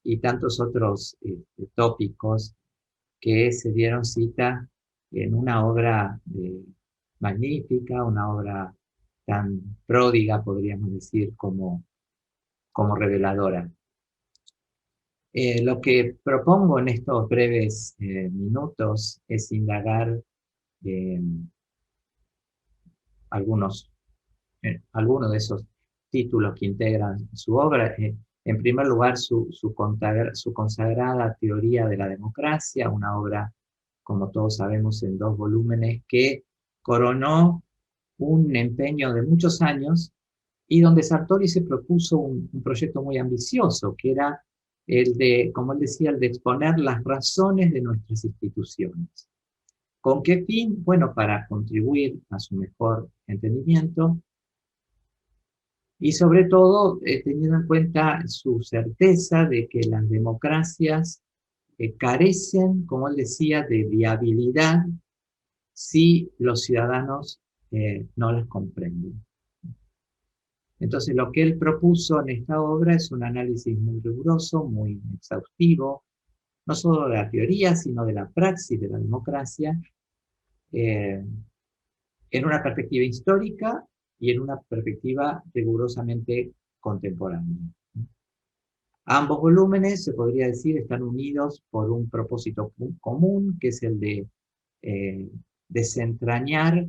y tantos otros tópicos que se dieron cita en una obra magnífica, una obra tan pródiga, podríamos decir, como reveladora. Lo que propongo en estos breves minutos es indagar algunos de esos títulos que integran su obra. En primer lugar, su consagrada teoría de la democracia, una obra, como todos sabemos, en 2 volúmenes, que coronó un empeño de muchos años y donde Sartori se propuso un proyecto muy ambicioso, que era el de, como él decía, el de exponer las razones de nuestras instituciones. ¿Con qué fin? Bueno, para contribuir a su mejor entendimiento y sobre todo teniendo en cuenta su certeza de que las democracias carecen, como él decía, de viabilidad si los ciudadanos no las comprenden. Entonces, lo que él propuso en esta obra es un análisis muy riguroso, muy exhaustivo, no solo de la teoría, sino de la praxis de la democracia, en una perspectiva histórica y en una perspectiva rigurosamente contemporánea. Ambos volúmenes, se podría decir, están unidos por un propósito común, que es el de desentrañar,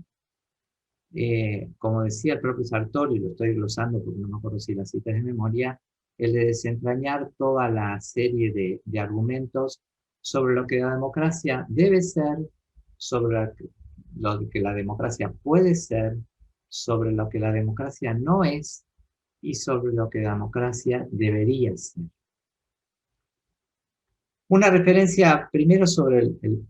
como decía el propio Sartori, lo estoy glosando porque no me acuerdo si la cita es de memoria, el de desentrañar toda la serie de argumentos sobre lo que la democracia debe ser, sobre lo que la democracia puede ser, sobre lo que la democracia no es y sobre lo que la democracia debería ser. Una referencia primero sobre el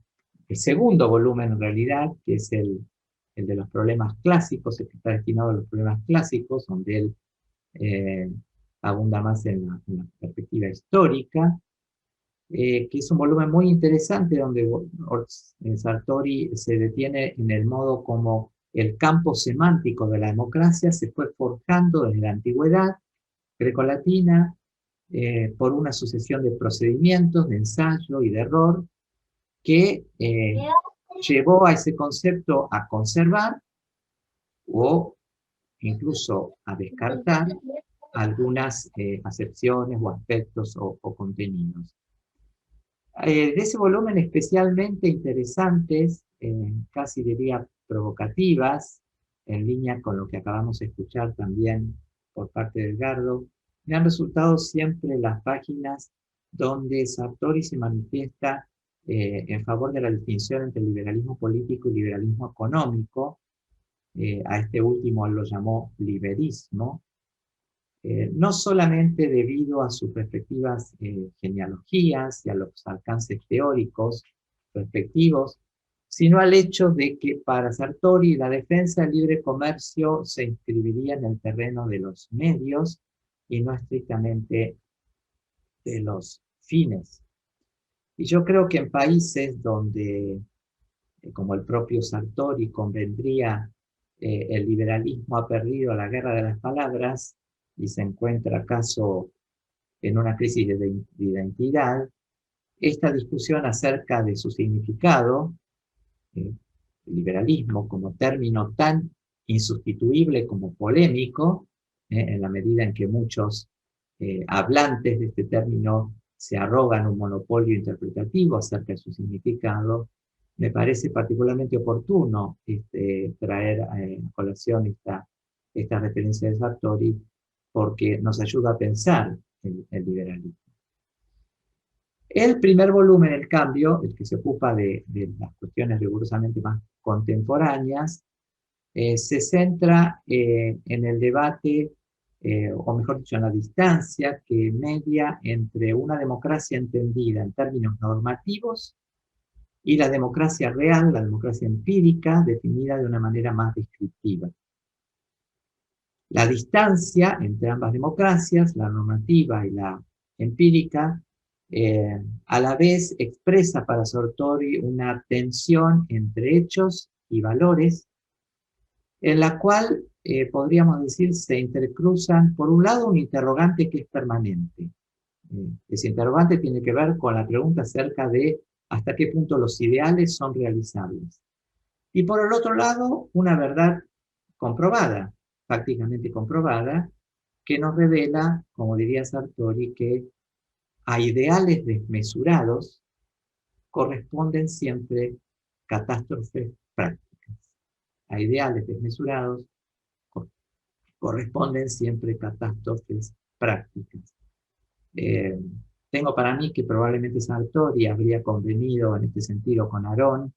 segundo volumen en realidad, que es el de los problemas clásicos, el que está destinado a los problemas clásicos, donde él abunda más en la perspectiva histórica, que es un volumen muy interesante donde Sartori se detiene en el modo como el campo semántico de la democracia se fue forjando desde la antigüedad grecolatina por una sucesión de procedimientos, de ensayo y de error que llevó a ese concepto a conservar o incluso a descartar algunas acepciones o aspectos o contenidos. De ese volumen especialmente interesantes, casi diría provocativas, en línea con lo que acabamos de escuchar también por parte de Edgardo, me han resultado siempre las páginas donde Sartori se manifiesta en favor de la distinción entre liberalismo político y liberalismo económico. A este último él lo llamó liberismo, no solamente debido a sus respectivas genealogías y a los alcances teóricos respectivos, sino al hecho de que para Sartori la defensa del libre comercio se inscribiría en el terreno de los medios y no estrictamente de los fines. Y yo creo que en países donde, como el propio Sartori convendría, el liberalismo ha perdido la guerra de las palabras y se encuentra acaso en una crisis de identidad, esta discusión acerca de su significado liberalismo como término tan insustituible como polémico, en la medida en que muchos hablantes de este término se arrogan un monopolio interpretativo acerca de su significado, me parece particularmente oportuno traer a colación esta referencia de Sartori, porque nos ayuda a pensar el liberalismo. El primer volumen, en cambio, el que se ocupa de las cuestiones rigurosamente más contemporáneas, se centra en el debate, o mejor dicho, en la distancia que media entre una democracia entendida en términos normativos y la democracia real, la democracia empírica, definida de una manera más descriptiva. La distancia entre ambas democracias, la normativa y la empírica, a la vez expresa para Sartori una tensión entre hechos y valores, en la cual podríamos decir se intercruzan, por un lado, un interrogante que es permanente. Ese interrogante tiene que ver con la pregunta acerca de hasta qué punto los ideales son realizables. Y por el otro lado, una verdad comprobada, prácticamente comprobada, que nos revela, como diría Sartori, que a ideales desmesurados corresponden siempre catástrofes prácticas. A ideales desmesurados corresponden siempre catástrofes prácticas. Tengo para mí que probablemente Sartori habría convenido en este sentido con Aron,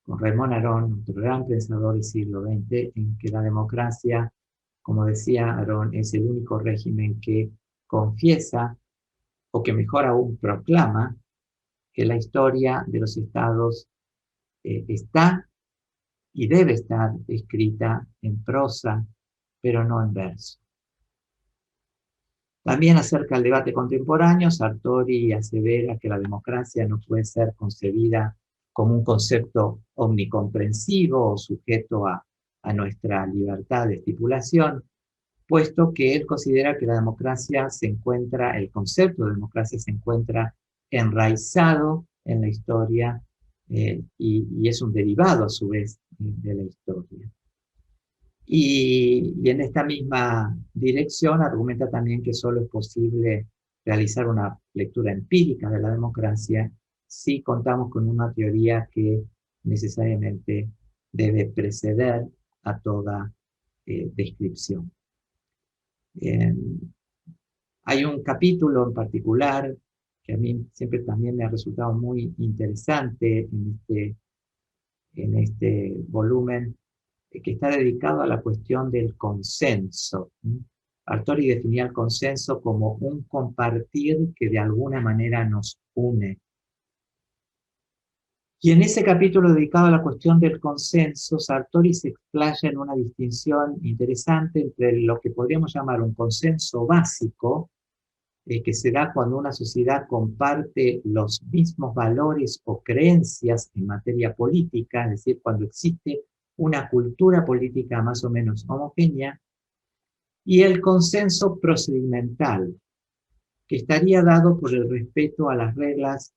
con Raymond Aron, otro gran pensador del siglo XX, en que la democracia, como decía Aron, es el único régimen que confiesa, o que mejor aún proclama, que la historia de los estados está y debe estar escrita en prosa, pero no en verso. También acerca del debate contemporáneo, Sartori asevera que la democracia no puede ser concebida como un concepto omnicomprensivo o sujeto a nuestra libertad de estipulación, puesto que él considera que la democracia el concepto de democracia se encuentra enraizado en la historia y es un derivado a su vez de la historia. Y en esta misma dirección argumenta también que solo es posible realizar una lectura empírica de la democracia si contamos con una teoría que necesariamente debe preceder a toda descripción. Hay un capítulo en particular que a mí siempre también me ha resultado muy interesante en este volumen, que está dedicado a la cuestión del consenso. Sartori definía el consenso como un compartir que de alguna manera nos une. Y en ese capítulo dedicado a la cuestión del consenso, Sartori se explaya en una distinción interesante entre lo que podríamos llamar un consenso básico, que se da cuando una sociedad comparte los mismos valores o creencias en materia política, es decir, cuando existe una cultura política más o menos homogénea, y el consenso procedimental, que estaría dado por el respeto a las reglas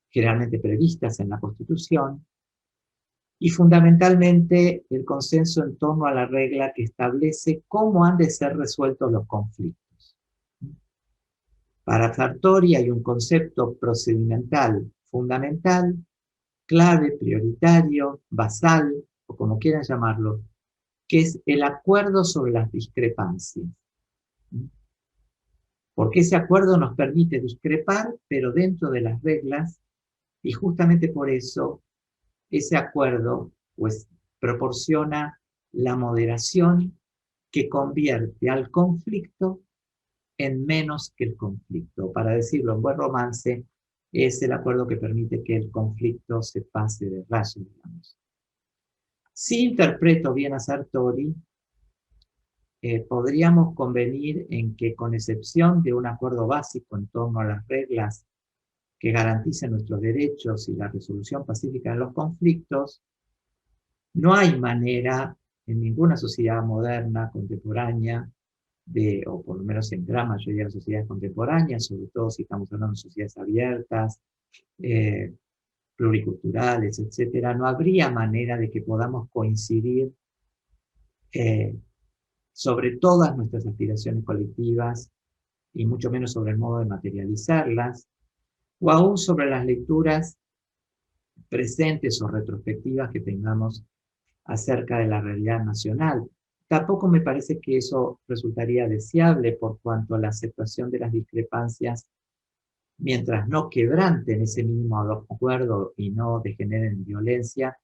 generalmente previstas en la Constitución, y fundamentalmente el consenso en torno a la regla que establece cómo han de ser resueltos los conflictos. Para Sartori hay un concepto procedimental fundamental, clave, prioritario, basal, o como quieran llamarlo, que es el acuerdo sobre las discrepancias. Porque ese acuerdo nos permite discrepar, pero dentro de las reglas, y justamente por eso ese acuerdo pues, proporciona la moderación que convierte al conflicto en menos que el conflicto. Para decirlo en buen romance, es el acuerdo que permite que el conflicto se pase de rayo, digamos. Si interpreto bien a Sartori, podríamos convenir en que, con excepción de un acuerdo básico en torno a las reglas que garanticen nuestros derechos y la resolución pacífica de los conflictos, no hay manera en ninguna sociedad moderna, contemporánea, o por lo menos en gran mayoría de las sociedades contemporáneas, sobre todo si estamos hablando de sociedades abiertas, pluriculturales, etcétera, no habría manera de que podamos coincidir sobre todas nuestras aspiraciones colectivas y mucho menos sobre el modo de materializarlas, o aún sobre las lecturas presentes o retrospectivas que tengamos acerca de la realidad nacional. Tampoco me parece que eso resultaría deseable por cuanto a la aceptación de las discrepancias, mientras no quebranten ese mínimo acuerdo y no degeneren en violencia.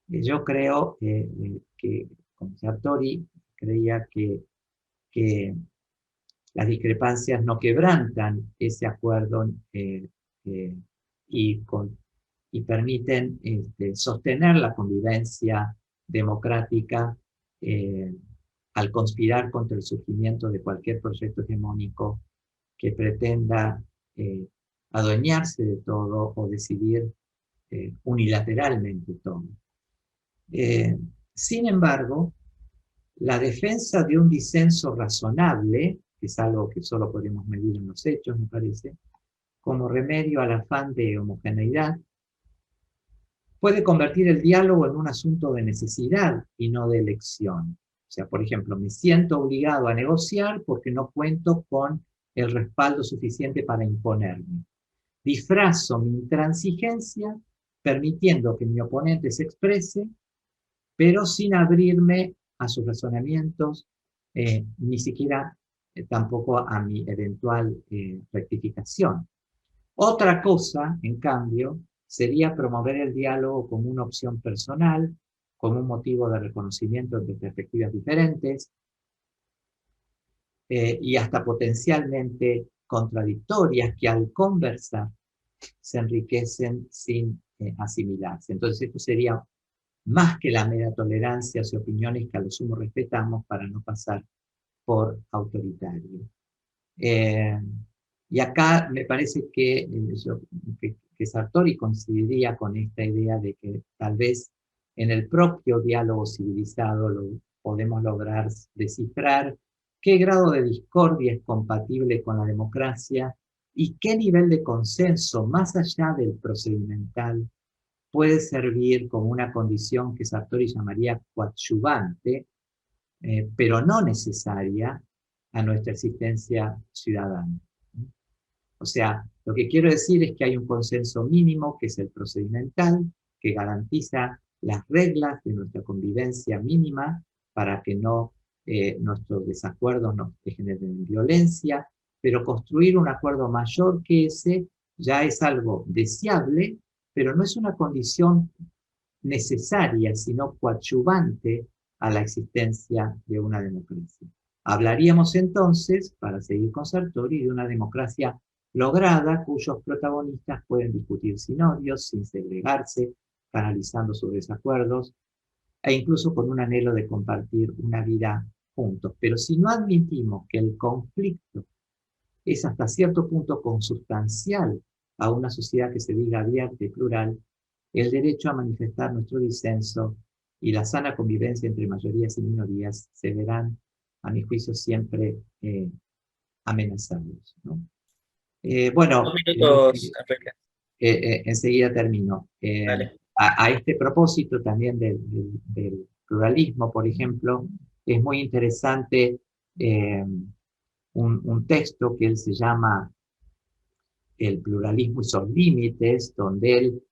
Yo creo que, como Sartori, creía que las discrepancias no quebrantan ese acuerdo y permiten sostener la convivencia democrática al conspirar contra el surgimiento de cualquier proyecto hegemónico que pretenda adueñarse de todo o decidir unilateralmente todo. Sin embargo, la defensa de un disenso razonable, que es algo que solo podemos medir en los hechos, me parece, como remedio al afán de homogeneidad, puede convertir el diálogo en un asunto de necesidad y no de elección. O sea, por ejemplo, me siento obligado a negociar porque no cuento con el respaldo suficiente para imponerme. Disfrazo mi intransigencia permitiendo que mi oponente se exprese, pero sin abrirme a sus razonamientos, ni siquiera tampoco a mi eventual rectificación. Otra cosa, en cambio, sería promover el diálogo como una opción personal, como un motivo de reconocimiento de perspectivas diferentes y hasta potencialmente contradictorias que al conversar se enriquecen sin asimilarse. Entonces esto sería más que la mera tolerancia hacia opiniones que a lo sumo respetamos para no pasar por autoritario. Y acá me parece que Sartori coincidiría con esta idea de que tal vez en el propio diálogo civilizado podemos lograr descifrar qué grado de discordia es compatible con la democracia y qué nivel de consenso, más allá del procedimental, puede servir como una condición que Sartori llamaría coadyuvante, pero no necesaria a nuestra existencia ciudadana. O sea, lo que quiero decir es que hay un consenso mínimo, que es el procedimental, que garantiza las reglas de nuestra convivencia mínima para que nuestros desacuerdos no generen violencia, pero construir un acuerdo mayor que ese ya es algo deseable, pero no es una condición necesaria, sino coadyuvante a la existencia de una democracia. Hablaríamos entonces, para seguir con Sartori, de una democracia lograda cuyos protagonistas pueden discutir sin odios, sin segregarse, canalizando sus desacuerdos e incluso con un anhelo de compartir una vida juntos. Pero si no admitimos que el conflicto es hasta cierto punto consustancial a una sociedad que se diga abierta y plural, el derecho a manifestar nuestro disenso y la sana convivencia entre mayorías y minorías se verán, a mi juicio, siempre amenazados, ¿no? Bueno, 2 minutos, Enrique. enseguida termino. A este propósito también del pluralismo, por ejemplo, es muy interesante un texto que él se llama El pluralismo y sus límites, donde él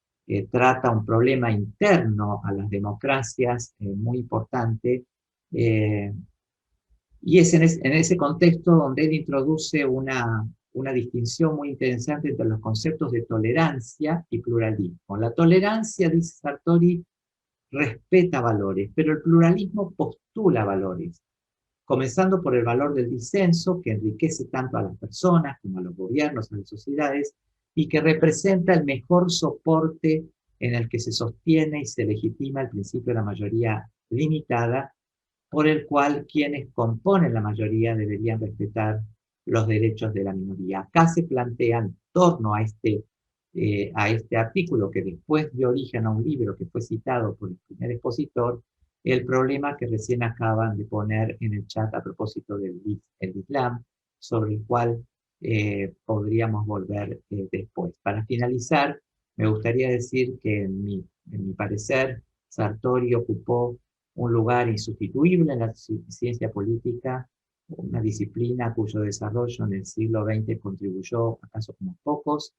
trata un problema interno a las democracias muy importante, y es en ese contexto donde él introduce una distinción muy interesante entre los conceptos de tolerancia y pluralismo. La tolerancia, dice Sartori, respeta valores, pero el pluralismo postula valores, comenzando por el valor del disenso, que enriquece tanto a las personas como a los gobiernos, a las sociedades, y que representa el mejor soporte en el que se sostiene y se legitima el principio de la mayoría limitada, por el cual quienes componen la mayoría deberían respetar los derechos de la minoría. Acá se plantea en torno a este artículo, que después dio origen a un libro que fue citado por el primer expositor, el problema que recién acaban de poner en el chat a propósito del Islam, sobre el cual podríamos volver después. Para finalizar, Me gustaría decir que en mi parecer, Sartori ocupó un lugar insustituible en la ciencia política, una disciplina cuyo desarrollo en el siglo XX contribuyó acaso como pocos,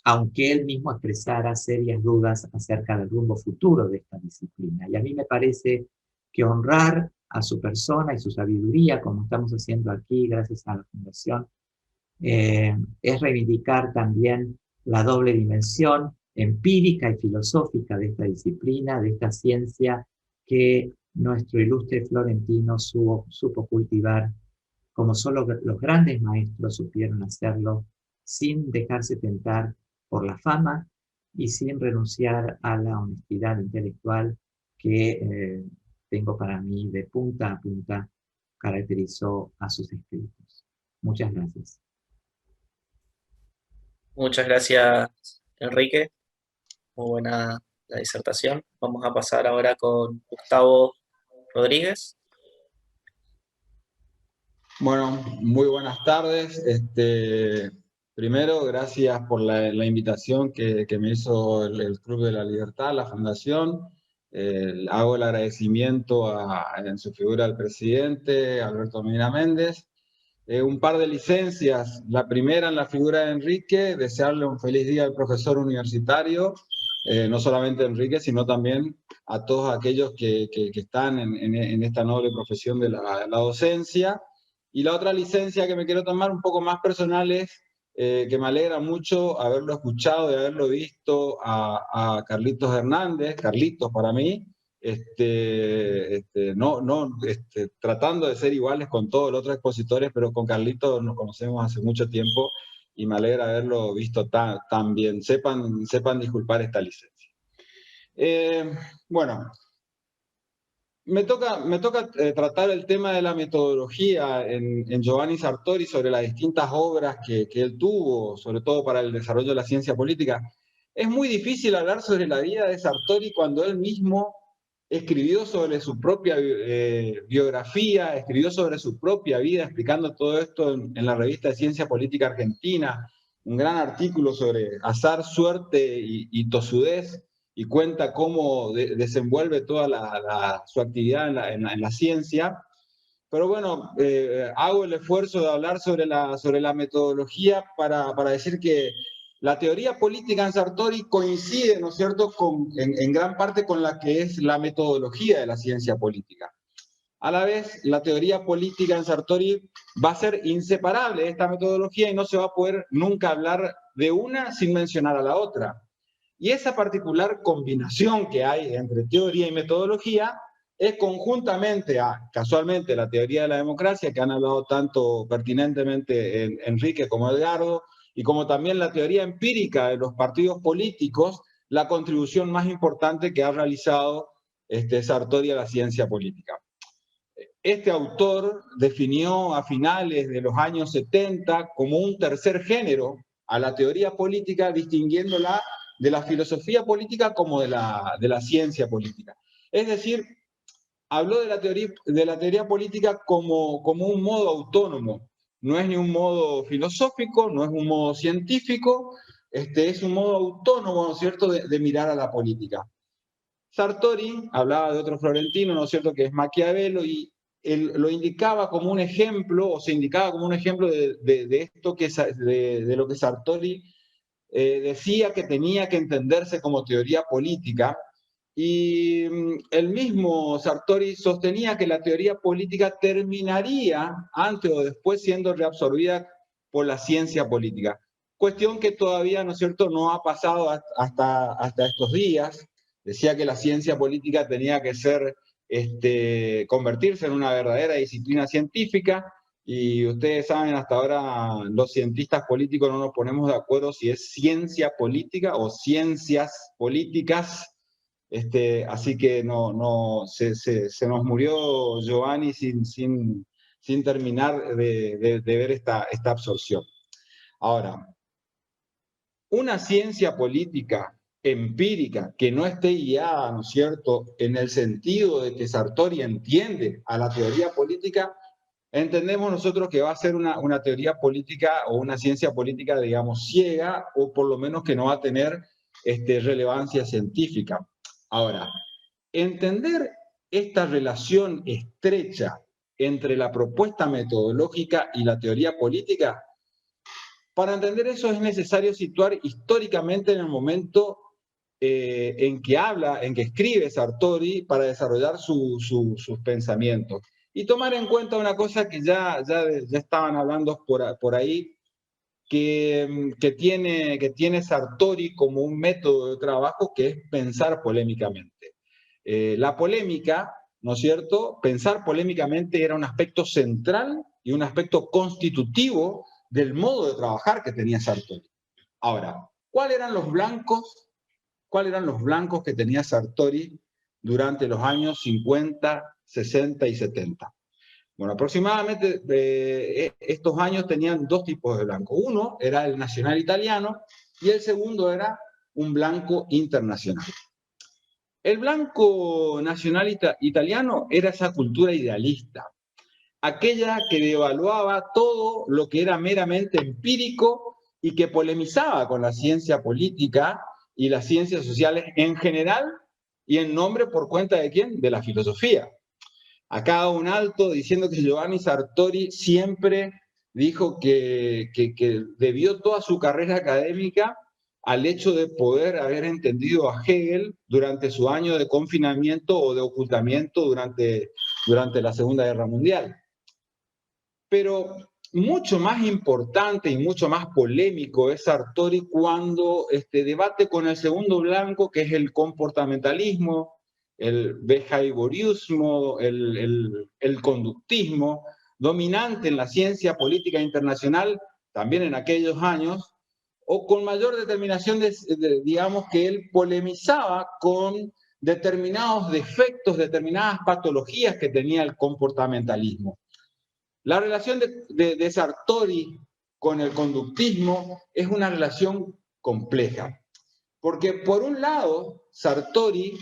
aunque él mismo expresara serias dudas acerca del rumbo futuro de esta disciplina. Y a mí me parece que honrar a su persona y su sabiduría, como estamos haciendo aquí gracias a la Fundación, es reivindicar también la doble dimensión empírica y filosófica de esta disciplina, de esta ciencia que nuestro ilustre Florentino supo cultivar como solo los grandes maestros supieron hacerlo, sin dejarse tentar por la fama y sin renunciar a la honestidad intelectual que tengo para mí de punta a punta caracterizó a sus escritos. Muchas gracias. Muchas gracias, Enrique. Muy buena la disertación. Vamos a pasar ahora con Gustavo Rodríguez. Bueno, muy buenas tardes. Primero, gracias por la invitación que me hizo el Club de la Libertad, la Fundación. Hago el agradecimiento en su figura al presidente, Alberto Medina Méndez. Un par de licencias. La primera en la figura de Enrique, desearle un feliz día al profesor universitario, no solamente a Enrique, sino también a todos aquellos que están en esta noble profesión de la docencia. Y la otra licencia que me quiero tomar, un poco más personal, es que me alegra mucho haberlo escuchado y haberlo visto a Carlitos Hernández, Carlitos para mí, tratando de ser iguales con todos los otros expositores, pero con Carlitos nos conocemos hace mucho tiempo y me alegra haberlo visto tan bien. Sepan disculpar esta licencia. Bueno, me toca tratar el tema de la metodología en Giovanni Sartori sobre las distintas obras que él tuvo, sobre todo para el desarrollo de la ciencia política. Es muy difícil hablar sobre la vida de Sartori cuando él mismo escribió sobre su propia biografía, escribió sobre su propia vida, explicando todo esto en la revista de Ciencia Política Argentina, un gran artículo sobre azar, suerte y tosudez, y cuenta cómo desenvuelve toda su actividad en la ciencia. Pero bueno, hago el esfuerzo de hablar sobre la metodología para decir que la teoría política en Sartori coincide, ¿no es cierto?, en gran parte con la que es la metodología de la ciencia política. A la vez, la teoría política en Sartori va a ser inseparable de esta metodología y no se va a poder nunca hablar de una sin mencionar a la otra. Y esa particular combinación que hay entre teoría y metodología es conjuntamente casualmente, la teoría de la democracia, que han hablado tanto pertinentemente Enrique como Edgardo, y como también la teoría empírica de los partidos políticos, la contribución más importante que ha realizado Sartori a la ciencia política. Este autor definió a finales de los años 70 como un tercer género a la teoría política, distinguiéndola de la filosofía política como de la ciencia política. Es decir, habló de la teoría política como un modo autónomo. No es ni un modo filosófico, no es un modo científico, es un modo autónomo, ¿no es cierto?, de mirar a la política. Sartori hablaba de otro florentino, ¿no es cierto?, que es Maquiavelo, y él lo indicaba como un ejemplo, o se indicaba como un ejemplo de lo que Sartori decía que tenía que entenderse como teoría política. Y el mismo Sartori sostenía que la teoría política terminaría antes o después siendo reabsorbida por la ciencia política. Cuestión que todavía, ¿no es cierto?, no ha pasado hasta estos días. Decía que la ciencia política tenía que convertirse en una verdadera disciplina científica, y ustedes saben, hasta ahora los cientistas políticos no nos ponemos de acuerdo si es ciencia política o ciencias políticas. Así que se nos murió Giovanni sin terminar de ver esta absorción. Ahora, una ciencia política empírica que no esté guiada, ¿no es cierto?, en el sentido de que Sartori entiende a la teoría política, entendemos nosotros que va a ser una teoría política o una ciencia política, digamos, ciega, o por lo menos que no va a tener relevancia científica. Ahora, entender esta relación estrecha entre la propuesta metodológica y la teoría política, para entender eso es necesario situar históricamente en el momento en que escribe Sartori para desarrollar sus pensamientos. Y tomar en cuenta una cosa que ya estaban hablando por ahí, que tiene Sartori como un método de trabajo, que es pensar polémicamente. La polémica, ¿no es cierto? Pensar polémicamente era un aspecto central y un aspecto constitutivo del modo de trabajar que tenía Sartori. Ahora, ¿cuáles eran los blancos que tenía Sartori durante los años 50, 60 y 70? Bueno, aproximadamente estos años tenían dos tipos de blanco. Uno era el nacional italiano y el segundo era un blanco internacional. El blanco nacional italiano era esa cultura idealista, aquella que devaluaba todo lo que era meramente empírico y que polemizaba con la ciencia política y las ciencias sociales en general, y en nombre, por cuenta de ¿quién? De la filosofía. Acá un alto diciendo que Giovanni Sartori siempre dijo que debió toda su carrera académica al hecho de poder haber entendido a Hegel durante su año de confinamiento o de ocultamiento durante la Segunda Guerra Mundial. Pero mucho más importante y mucho más polémico es Sartori cuando debate con el segundo blanco, que es el comportamentalismo, el behaviorismo, el conductismo, dominante en la ciencia política internacional, también en aquellos años, o con mayor determinación, digamos, que él polemizaba con determinados defectos, determinadas patologías que tenía el comportamentalismo. La relación de Sartori con el conductismo es una relación compleja, porque por un lado Sartori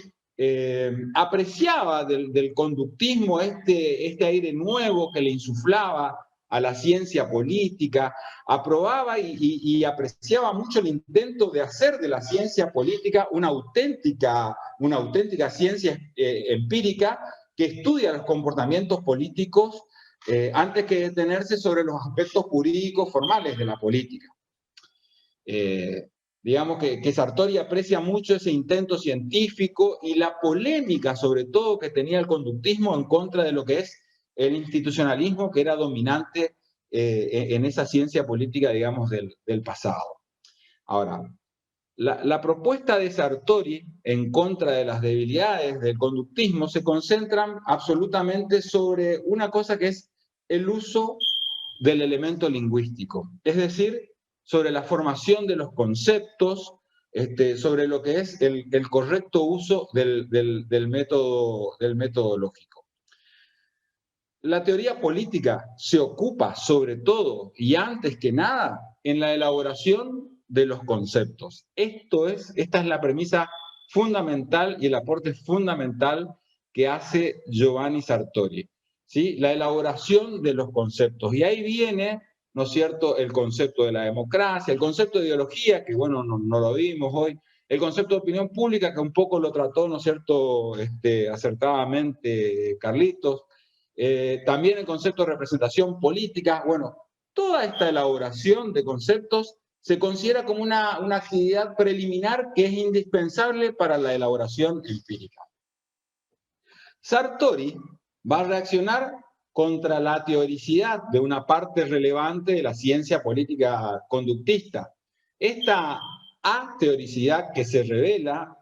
apreciaba del conductismo este aire nuevo que le insuflaba a la ciencia política, aprobaba y apreciaba mucho el intento de hacer de la ciencia política una auténtica ciencia empírica que estudia los comportamientos políticos antes que detenerse sobre los aspectos jurídicos formales de la política. Digamos que Sartori aprecia mucho ese intento científico y la polémica, sobre todo, que tenía el conductismo en contra de lo que es el institucionalismo que era dominante en esa ciencia política, digamos, del pasado. Ahora, la propuesta de Sartori en contra de las debilidades del conductismo se concentran absolutamente sobre una cosa que es el uso del elemento lingüístico, es decir, sobre la formación de los conceptos, sobre lo que es el correcto uso del método lógico. La teoría política se ocupa sobre todo y antes que nada en la elaboración de los conceptos. Esta es la premisa fundamental y el aporte fundamental que hace Giovanni Sartori, ¿sí? La elaboración de los conceptos. Y ahí viene, ¿no es cierto?, el concepto de la democracia, el concepto de ideología, que bueno, no lo vimos hoy, el concepto de opinión pública, que un poco lo trató, ¿no es cierto?, acertadamente Carlitos, también el concepto de representación política. Bueno, toda esta elaboración de conceptos se considera como una actividad preliminar que es indispensable para la elaboración empírica. Sartori va a reaccionar contra la teoricidad de una parte relevante de la ciencia política conductista. Esta ateoricidad que se revela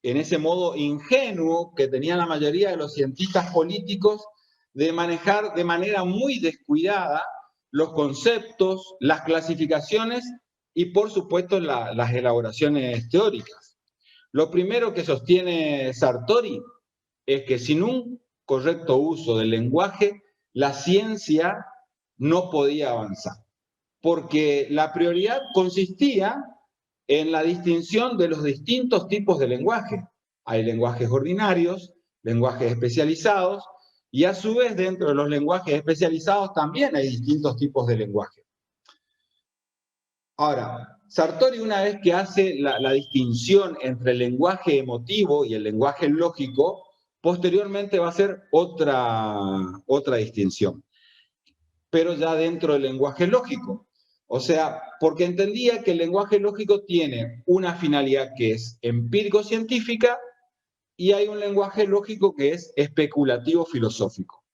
en ese modo ingenuo que tenían la mayoría de los cientistas políticos de manejar de manera muy descuidada los conceptos, las clasificaciones y, por supuesto, las elaboraciones teóricas. Lo primero que sostiene Sartori es que sin un correcto uso del lenguaje, la ciencia no podía avanzar, porque la prioridad consistía en la distinción de los distintos tipos de lenguaje. Hay lenguajes ordinarios, lenguajes especializados, Y a su vez, dentro de los lenguajes especializados también hay distintos tipos de lenguaje. Ahora, Sartori, una vez que hace la distinción entre el lenguaje emotivo y el lenguaje lógico, posteriormente va a hacer otra distinción, pero ya dentro del lenguaje lógico. O sea, porque entendía que el lenguaje lógico tiene una finalidad que es empírico-científica y hay un lenguaje lógico que es especulativo-filosófico.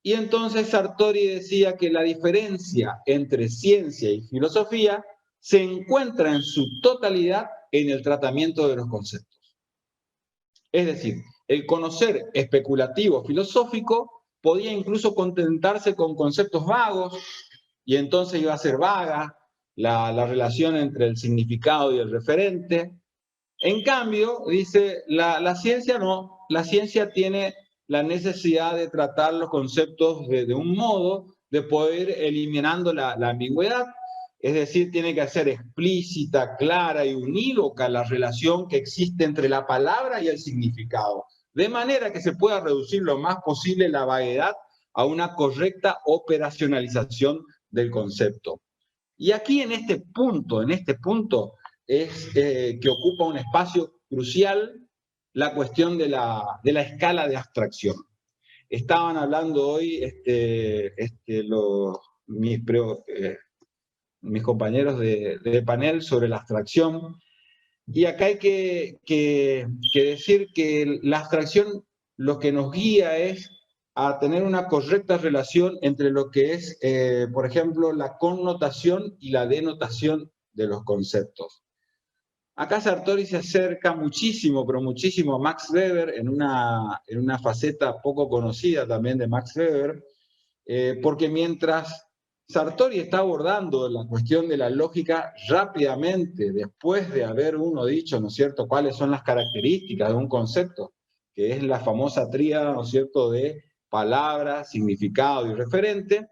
Y entonces Sartori decía que la diferencia entre ciencia y filosofía se encuentra en su totalidad en el tratamiento de los conceptos. Es decir, el conocer especulativo-filosófico podía incluso contentarse con conceptos vagos, y entonces iba a ser vaga la relación entre el significado y el referente. En cambio, dice, la ciencia no, la ciencia tiene la necesidad de tratar los conceptos de un modo de poder eliminando la ambigüedad, es decir, tiene que hacer explícita, clara y unívoca la relación que existe entre la palabra y el significado, de manera que se pueda reducir lo más posible la vaguedad a una correcta operacionalización del concepto. Y aquí en este punto es que ocupa un espacio crucial la cuestión de la escala de abstracción. Estaban hablando hoy mis compañeros de panel sobre la abstracción, y acá hay que decir que la abstracción lo que nos guía es a tener una correcta relación entre lo que es, por ejemplo, la connotación y la denotación de los conceptos. Acá Sartori se acerca muchísimo, pero muchísimo a Max Weber en una faceta poco conocida también de Max Weber, porque mientras Sartori está abordando la cuestión de la lógica rápidamente, después de haber uno dicho, ¿no es cierto?, cuáles son las características de un concepto, que es la famosa tríada, ¿no es cierto?, de palabra, significado y referente,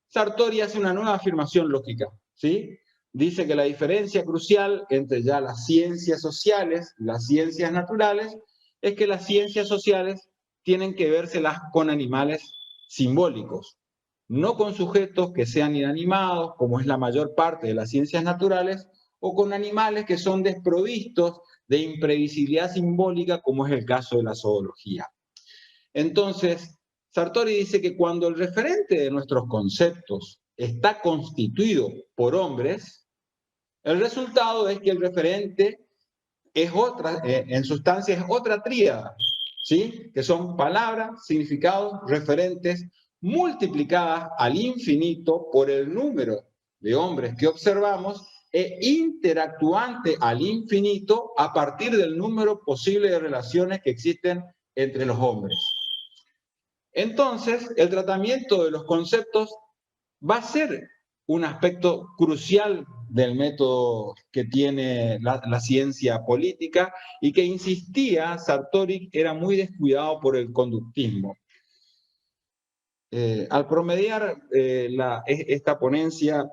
Sartori hace una nueva afirmación lógica, ¿sí? Dice que la diferencia crucial entre ya las ciencias sociales y las ciencias naturales es que las ciencias sociales tienen que vérselas con animales simbólicos, no con sujetos que sean inanimados, como es la mayor parte de las ciencias naturales, o con animales que son desprovistos de imprevisibilidad simbólica, como es el caso de la zoología. Entonces, Sartori dice que cuando el referente de nuestros conceptos está constituido por hombres, el resultado es que el referente es en sustancia es otra tríada, ¿sí? Que son palabras, significados, referentes, multiplicadas al infinito por el número de hombres que observamos e interactuante al infinito a partir del número posible de relaciones que existen entre los hombres. Entonces, el tratamiento de los conceptos va a ser un aspecto crucial del método que tiene la ciencia política y que insistía, Sartori era muy descuidado por el conductismo. Al promediar esta ponencia,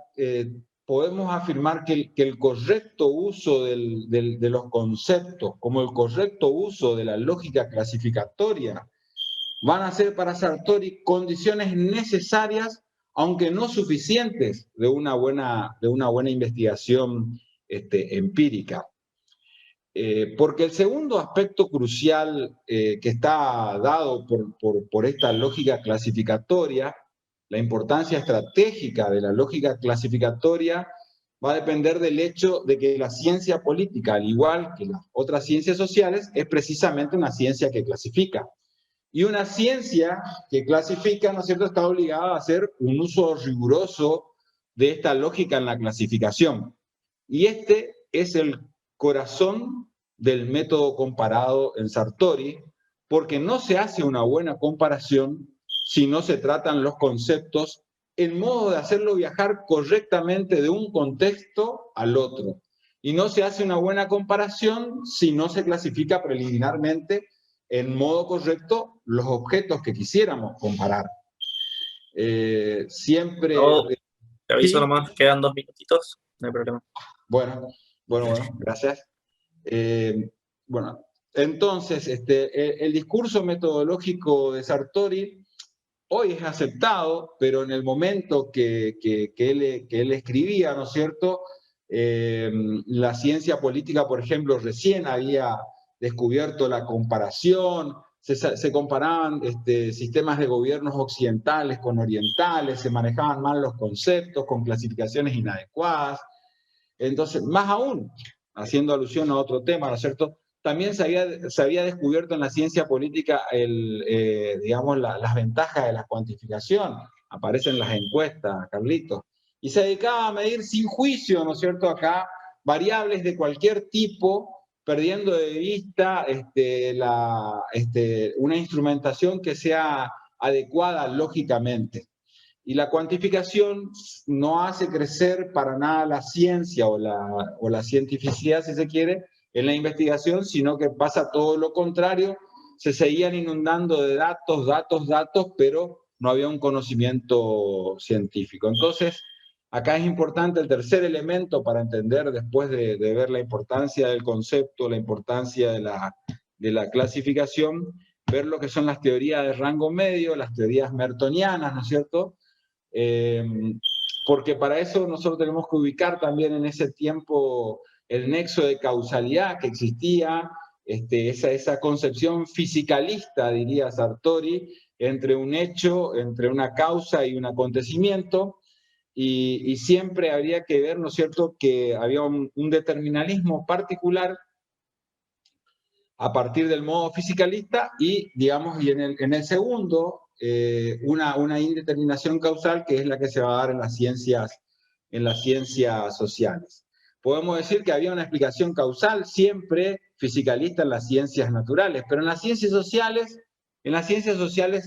podemos afirmar que el correcto uso de los conceptos, como el correcto uso de la lógica clasificatoria, van a ser para Sartori condiciones necesarias, aunque no suficientes, de una buena investigación empírica. Porque el segundo aspecto crucial que está dado por esta lógica clasificatoria, la importancia estratégica de la lógica clasificatoria, va a depender del hecho de que la ciencia política, al igual que las otras ciencias sociales, es precisamente una ciencia que clasifica. Y una ciencia que clasifica, ¿no es cierto?, está obligada a hacer un uso riguroso de esta lógica en la clasificación. Y este es el corazón del método comparado en Sartori, porque no se hace una buena comparación si no se tratan los conceptos en modo de hacerlo viajar correctamente de un contexto al otro. Y no se hace una buena comparación si no se clasifica preliminarmente en modo correcto los objetos que quisiéramos comparar. Siempre... te aviso ¿sí? nomás, quedan 2 minutitos, no hay problema. Bueno, gracias. Bueno, entonces, el discurso metodológico de Sartori hoy es aceptado, pero en el momento que él escribía, ¿no es cierto?, la ciencia política, por ejemplo, recién había descubierto la comparación, se comparaban sistemas de gobiernos occidentales con orientales, se manejaban mal los conceptos, con clasificaciones inadecuadas. Entonces, más aún, haciendo alusión a otro tema, ¿no es cierto?, también se había descubierto en la ciencia política digamos, las ventajas de la cuantificación. Aparecen las encuestas, Carlitos. Y se dedicaba a medir sin juicio, ¿no es cierto?, acá, variables de cualquier tipo, perdiendo de vista una instrumentación que sea adecuada lógicamente. Y la cuantificación no hace crecer para nada la ciencia o la cientificidad, si se quiere, en la investigación, sino que pasa todo lo contrario. Se seguían inundando de datos, pero no había un conocimiento científico. Entonces, acá es importante el tercer elemento para entender, después de ver la importancia del concepto, la importancia de la clasificación, ver lo que son las teorías de rango medio, las teorías mertonianas, ¿no es cierto?, porque para eso nosotros tenemos que ubicar también en ese tiempo el nexo de causalidad que existía, esa concepción fisicalista, diría Sartori, entre un hecho, entre una causa y un acontecimiento, y siempre habría que ver, ¿no es cierto?, que había un determinalismo particular a partir del modo fisicalista y, digamos, y en el segundo, una indeterminación causal que es la que se va a dar en las ciencias sociales. Podemos decir que había una explicación causal siempre fisicalista en las ciencias naturales, pero en las ciencias sociales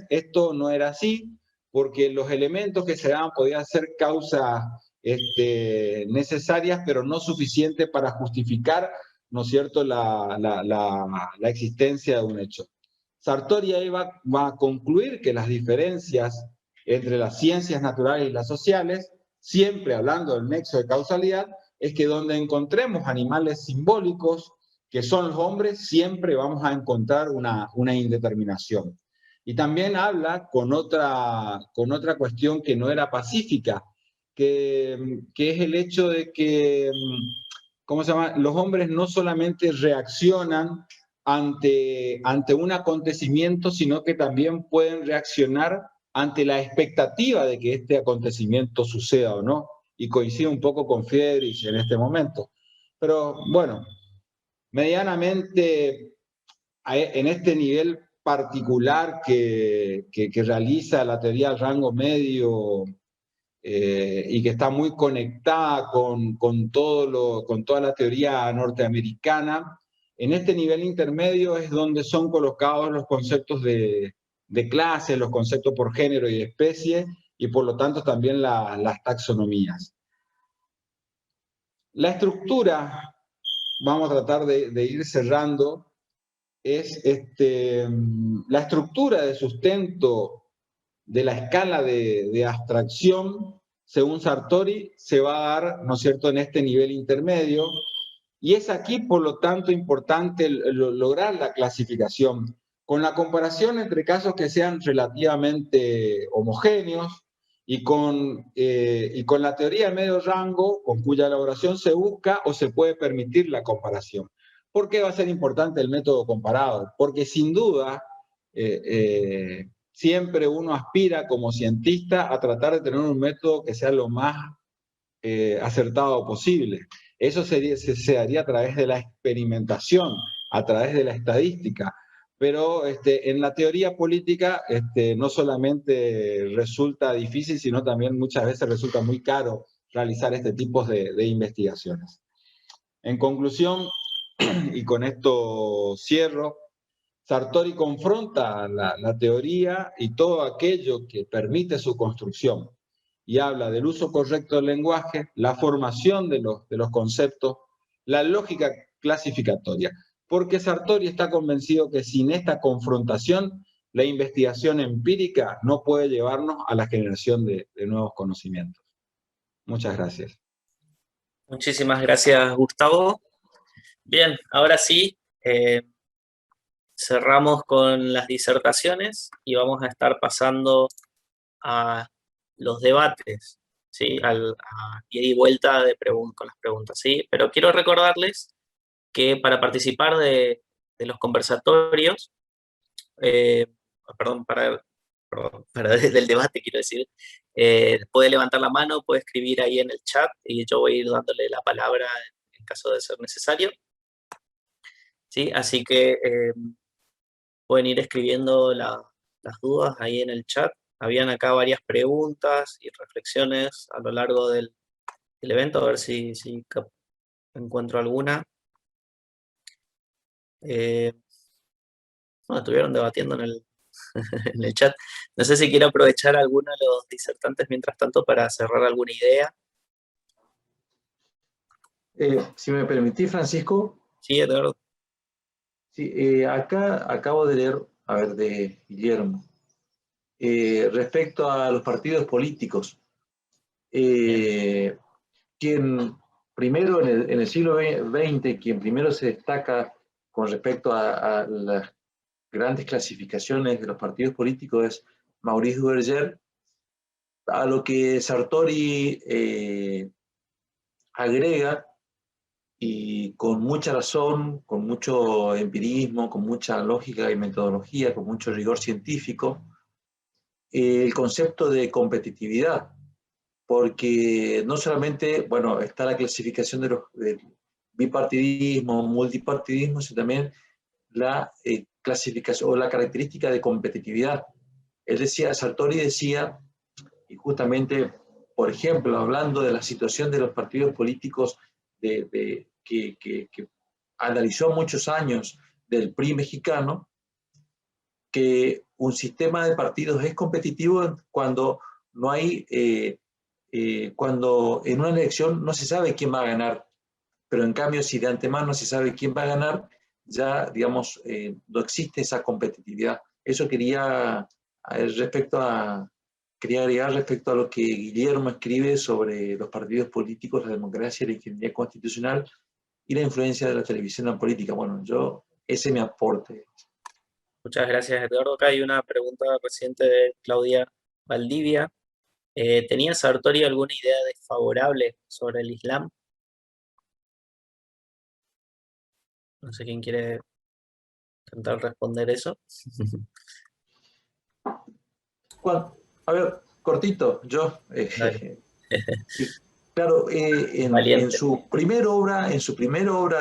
esto no era así, porque los elementos que se daban podían ser causas necesarias, pero no suficientes para justificar, ¿no es cierto?, la existencia de un hecho. Sartori ahí va a concluir que las diferencias entre las ciencias naturales y las sociales, siempre hablando del nexo de causalidad, es que donde encontremos animales simbólicos, que son los hombres, siempre vamos a encontrar una indeterminación. Y también habla con otra cuestión que no era pacífica, que es el hecho de que, ¿cómo se llama?, los hombres no solamente reaccionan ante un acontecimiento, sino que también pueden reaccionar ante la expectativa de que este acontecimiento suceda o no. Y coincide un poco con Friedrich en este momento. Pero bueno, medianamente en este nivel particular que realiza la teoría del rango medio y que está muy conectada con toda la teoría norteamericana, en este nivel intermedio es donde son colocados los conceptos de clase, los conceptos por género y especie, y por lo tanto también las taxonomías. La estructura, vamos a tratar de ir cerrando, es la estructura de sustento de la escala de abstracción, según Sartori, se va a dar, ¿no es cierto?, en este nivel intermedio, y es aquí, por lo tanto, importante lograr la clasificación, con la comparación entre casos que sean relativamente homogéneos, y con la teoría de medio rango, con cuya elaboración se busca o se puede permitir la comparación. ¿Por qué va a ser importante el método comparado? Porque sin duda, siempre uno aspira como cientista a tratar de tener un método que sea lo más acertado posible. Eso se haría a través de la experimentación, a través de la estadística. Pero en la teoría política no solamente resulta difícil, sino también muchas veces resulta muy caro realizar este tipo de investigaciones. En conclusión, y con esto cierro, Sartori confronta la teoría y todo aquello que permite su construcción y habla del uso correcto del lenguaje, la formación de los conceptos, la lógica clasificatoria. Porque Sartori está convencido que sin esta confrontación, la investigación empírica no puede llevarnos a la generación de nuevos conocimientos. Muchas gracias. Muchísimas gracias, Gustavo. Bien, ahora sí, cerramos con las disertaciones y vamos a estar pasando a los debates, ¿sí? A ida y vuelta con las preguntas, ¿sí? Pero quiero recordarles que para participar de los conversatorios, eh, perdón, del debate, quiero decir, puede levantar la mano, puede escribir ahí en el chat y yo voy a ir dándole la palabra en caso de ser necesario. ¿Sí? Así que pueden ir escribiendo las dudas ahí en el chat. Habían acá varias preguntas y reflexiones a lo largo del evento, a ver si encuentro alguna. Bueno, estuvieron debatiendo en el chat. No sé si quiere aprovechar alguno de los disertantes mientras tanto para cerrar alguna idea. Si me permitís, Francisco. Sí, Eduardo. Sí, acá acabo de leer, a ver, de Guillermo. Respecto a los partidos políticos, quien primero en el siglo XX, quien primero se destaca con respecto a las grandes clasificaciones de los partidos políticos es Maurice Duverger, a lo que Sartori agrega, y con mucha razón, con mucho empirismo, con mucha lógica y metodología, con mucho rigor científico, el concepto de competitividad, porque no solamente, bueno, está la clasificación del bipartidismo, multipartidismo, sino también la clasificación o la característica de competitividad. Él decía, Sartori decía, y justamente, por ejemplo, hablando de la situación de los partidos políticos que analizó muchos años del PRI mexicano, que un sistema de partidos es competitivo cuando no hay, cuando en una elección no se sabe quién va a ganar, pero en cambio si de antemano se sabe quién va a ganar, ya, digamos, no existe esa competitividad. Eso quería, quería agregar respecto a lo que Guillermo escribe sobre los partidos políticos, la democracia, la ingeniería constitucional y la influencia de la televisión en la política. Bueno, ese es mi aporte. Muchas gracias, Eduardo. Acá hay una pregunta reciente de Claudia Valdivia. ¿Tenía Sartori alguna idea desfavorable sobre el Islam? No sé quién quiere intentar responder eso. A ver, cortito, yo. Claro, en su primera obra,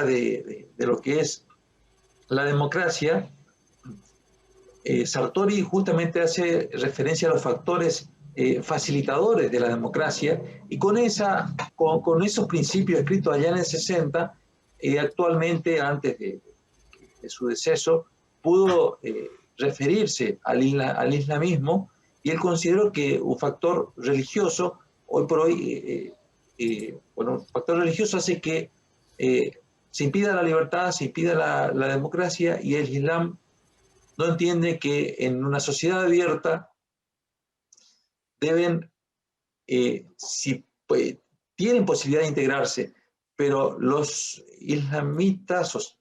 de lo que es la democracia, Sartori justamente hace referencia a los factores facilitadores de la democracia, y con esos principios escritos allá en el 60, actualmente, antes de su deceso, pudo referirse al islamismo, y él consideró que un factor religioso, hoy por hoy, bueno, un factor religioso hace que se impida la libertad, se impida la democracia, y el Islam no entiende que en una sociedad abierta deben, tienen posibilidad de integrarse, pero los islamistas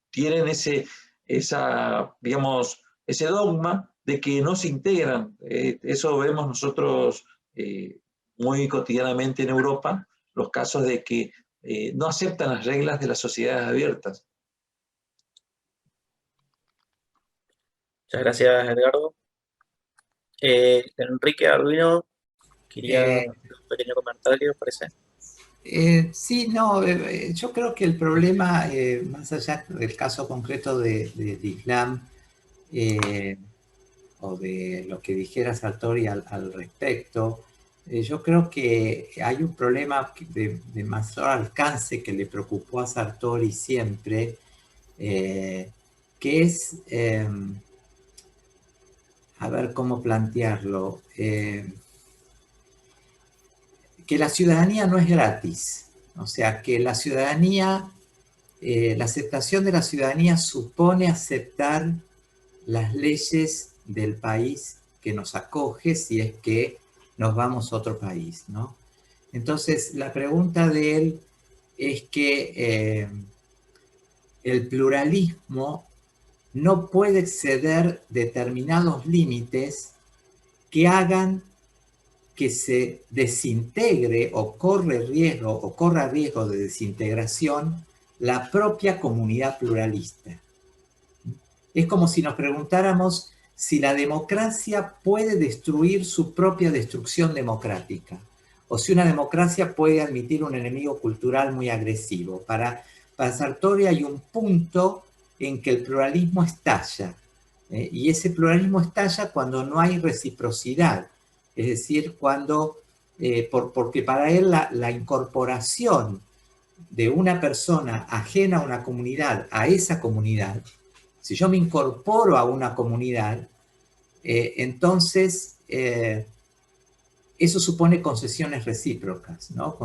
tienen ese dogma de que no se integran. Eso vemos nosotros muy cotidianamente en Europa, los casos de que no aceptan las reglas de las sociedades abiertas. Muchas gracias, Edgardo. Enrique Arduino quería hacer un pequeño comentario, parece. Sí, no, yo creo que el problema, más allá del caso concreto de Islam, o de lo que dijera Sartori al respecto, yo creo que hay un problema de mayor alcance que le preocupó a Sartori siempre, que es, a ver cómo plantearlo, que la ciudadanía no es gratis. O sea, que la ciudadanía, la aceptación de la ciudadanía supone aceptar las leyes del país que nos acoge si es que nos vamos a otro país, ¿no? Entonces, la pregunta de él es que el pluralismo no puede exceder determinados límites que hagan que se desintegre o corra riesgo de desintegración la propia comunidad pluralista. Es como si nos preguntáramos si la democracia puede destruir su propia destrucción democrática, o si una democracia puede admitir un enemigo cultural muy agresivo. Para Sartori hay un punto en que el pluralismo estalla, y ese pluralismo estalla cuando no hay reciprocidad, es decir, porque para él la incorporación de una persona ajena a una comunidad, a esa comunidad, si yo me incorporo a una comunidad, entonces eso supone concesiones recíprocas, ¿no?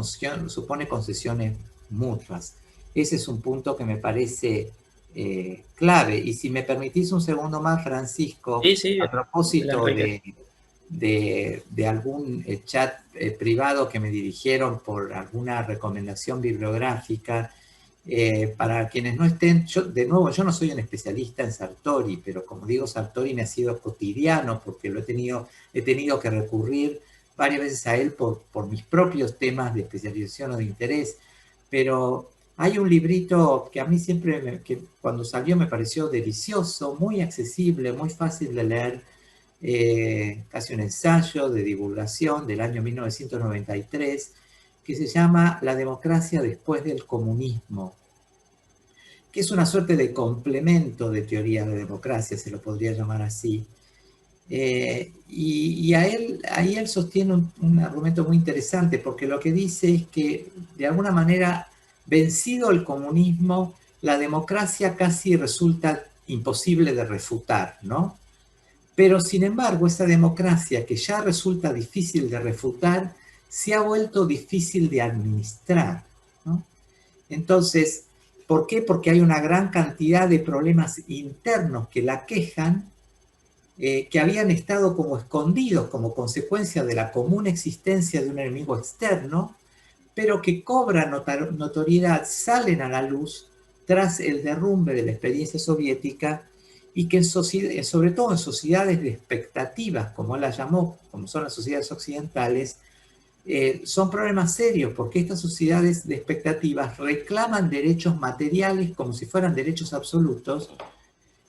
Supone concesiones mutuas. Ese es un punto que me parece clave. Y si me permitís un segundo más, Francisco, sí, a propósito de algún chat privado que me dirigieron por alguna recomendación bibliográfica, para quienes no estén, de nuevo, yo no soy un especialista en Sartori, pero como digo, Sartori me ha sido cotidiano porque he tenido que recurrir varias veces a él por mis propios temas de especialización o de interés, pero hay un librito que a mí siempre, que cuando salió me pareció delicioso, muy accesible, muy fácil de leer, casi un ensayo de divulgación del año 1993, que se llama La democracia después del comunismo, que es una suerte de complemento de teoría de democracia, se lo podría llamar así. Y ahí él sostiene un argumento muy interesante, porque lo que dice es que, de alguna manera, vencido el comunismo, la democracia casi resulta imposible de refutar, ¿no? Pero, sin embargo, esa democracia que ya resulta difícil de refutar, se ha vuelto difícil de administrar, ¿no? Entonces, ¿por qué? Porque hay una gran cantidad de problemas internos que la quejan, que habían estado como escondidos como consecuencia de la común existencia de un enemigo externo, pero que cobran notoriedad, salen a la luz tras el derrumbe de la experiencia soviética, y que sobre todo en sociedades de expectativas, como él las llamó, como son las sociedades occidentales, son problemas serios, porque estas sociedades de expectativas reclaman derechos materiales como si fueran derechos absolutos,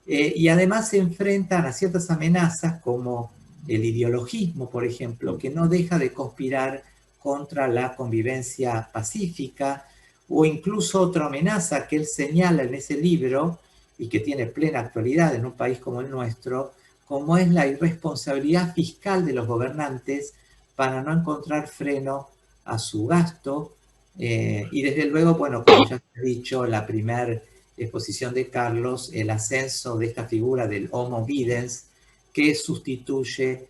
y además se enfrentan a ciertas amenazas como el ideologismo, por ejemplo, que no deja de conspirar contra la convivencia pacífica, o incluso otra amenaza que él señala en ese libro y que tiene plena actualidad en un país como el nuestro, como es la irresponsabilidad fiscal de los gobernantes para no encontrar freno a su gasto, y desde luego, bueno, como ya he dicho, la primera exposición de Carlos, el ascenso de esta figura del homo videns, que sustituye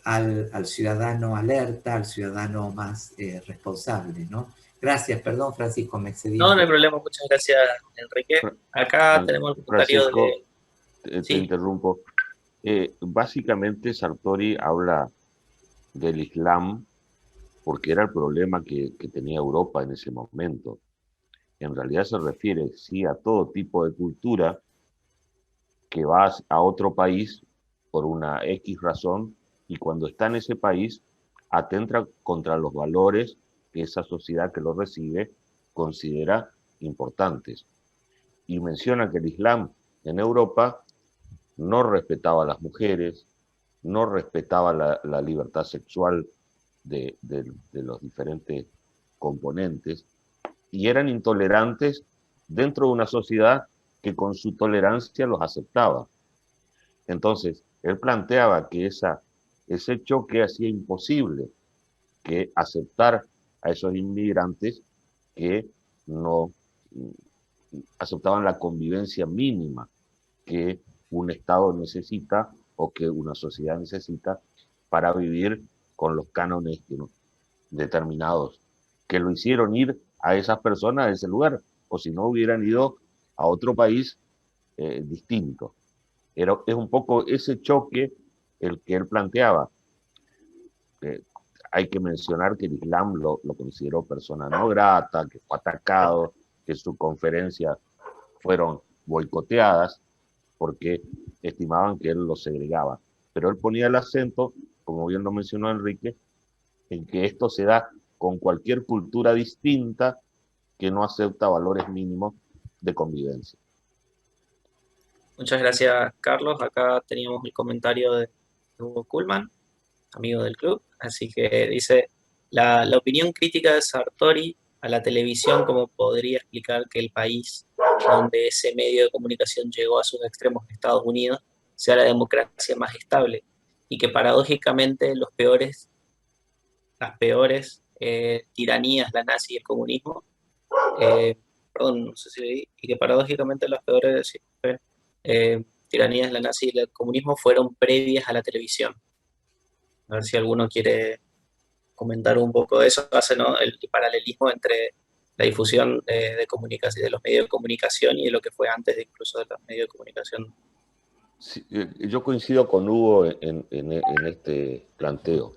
al ciudadano alerta, al ciudadano más responsable, ¿no? Gracias, perdón, Francisco, me excedí. No, no hay problema, muchas gracias, Enrique. Acá tenemos el comentario Francisco, de... te interrumpo. Básicamente Sartori habla del Islam porque era el problema que tenía Europa en ese momento. En realidad se refiere, sí, a todo tipo de cultura que va a otro país por una X razón, y cuando está en ese país atenta contra los valores que esa sociedad que lo recibe considera importantes. Y menciona que el Islam en Europa no respetaba a las mujeres, no respetaba la libertad sexual de los diferentes componentes, y eran intolerantes dentro de una sociedad que con su tolerancia los aceptaba. Entonces, él planteaba que ese choque hacía imposible que aceptar a esos inmigrantes que no aceptaban la convivencia mínima que un Estado necesita o que una sociedad necesita para vivir con los cánones determinados, que lo hicieron ir a esas personas a ese lugar, o si no hubieran ido a otro país distinto. Es un poco ese choque el que él planteaba. Hay que mencionar que el Islam lo consideró persona no grata, que fue atacado, que sus conferencias fueron boicoteadas porque estimaban que él los segregaba. pero él ponía el acento, como bien lo mencionó Enrique, en que esto se da con cualquier cultura distinta que no acepta valores mínimos de convivencia. Muchas gracias, Carlos. Acá teníamos el comentario de Hugo Kuhlman, amigo del club. Así que dice, la opinión crítica de Sartori a la televisión, como podría explicar que el país donde ese medio de comunicación llegó a sus extremos, Estados Unidos, sea la democracia más estable y que paradójicamente las peores tiranías, la nazi y el comunismo, perdón, no sé si leí, y que paradójicamente las peores tiranías, la nazi y el comunismo fueron previas a la televisión. A ver si alguno quiere comentar un poco de eso, hace, ¿no?, el paralelismo entre la difusión de comunicación, de los medios de comunicación y de lo que fue antes de incluso de los medios de comunicación. Sí, yo coincido con Hugo en este planteo,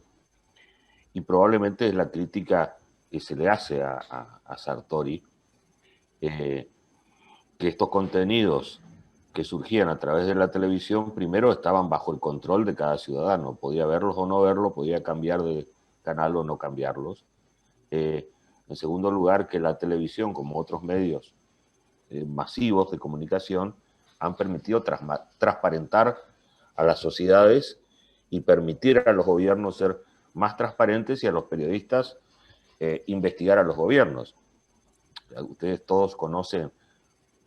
y probablemente es la crítica que se le hace a Sartori, que estos contenidos que surgían a través de la televisión primero estaban bajo el control de cada ciudadano, podía verlos o no verlos, podía cambiar de canal o no cambiarlos. En segundo lugar, que la televisión, como otros medios masivos de comunicación, han permitido transparentar a las sociedades y permitir a los gobiernos ser más transparentes y a los periodistas investigar a los gobiernos. Ustedes todos conocen,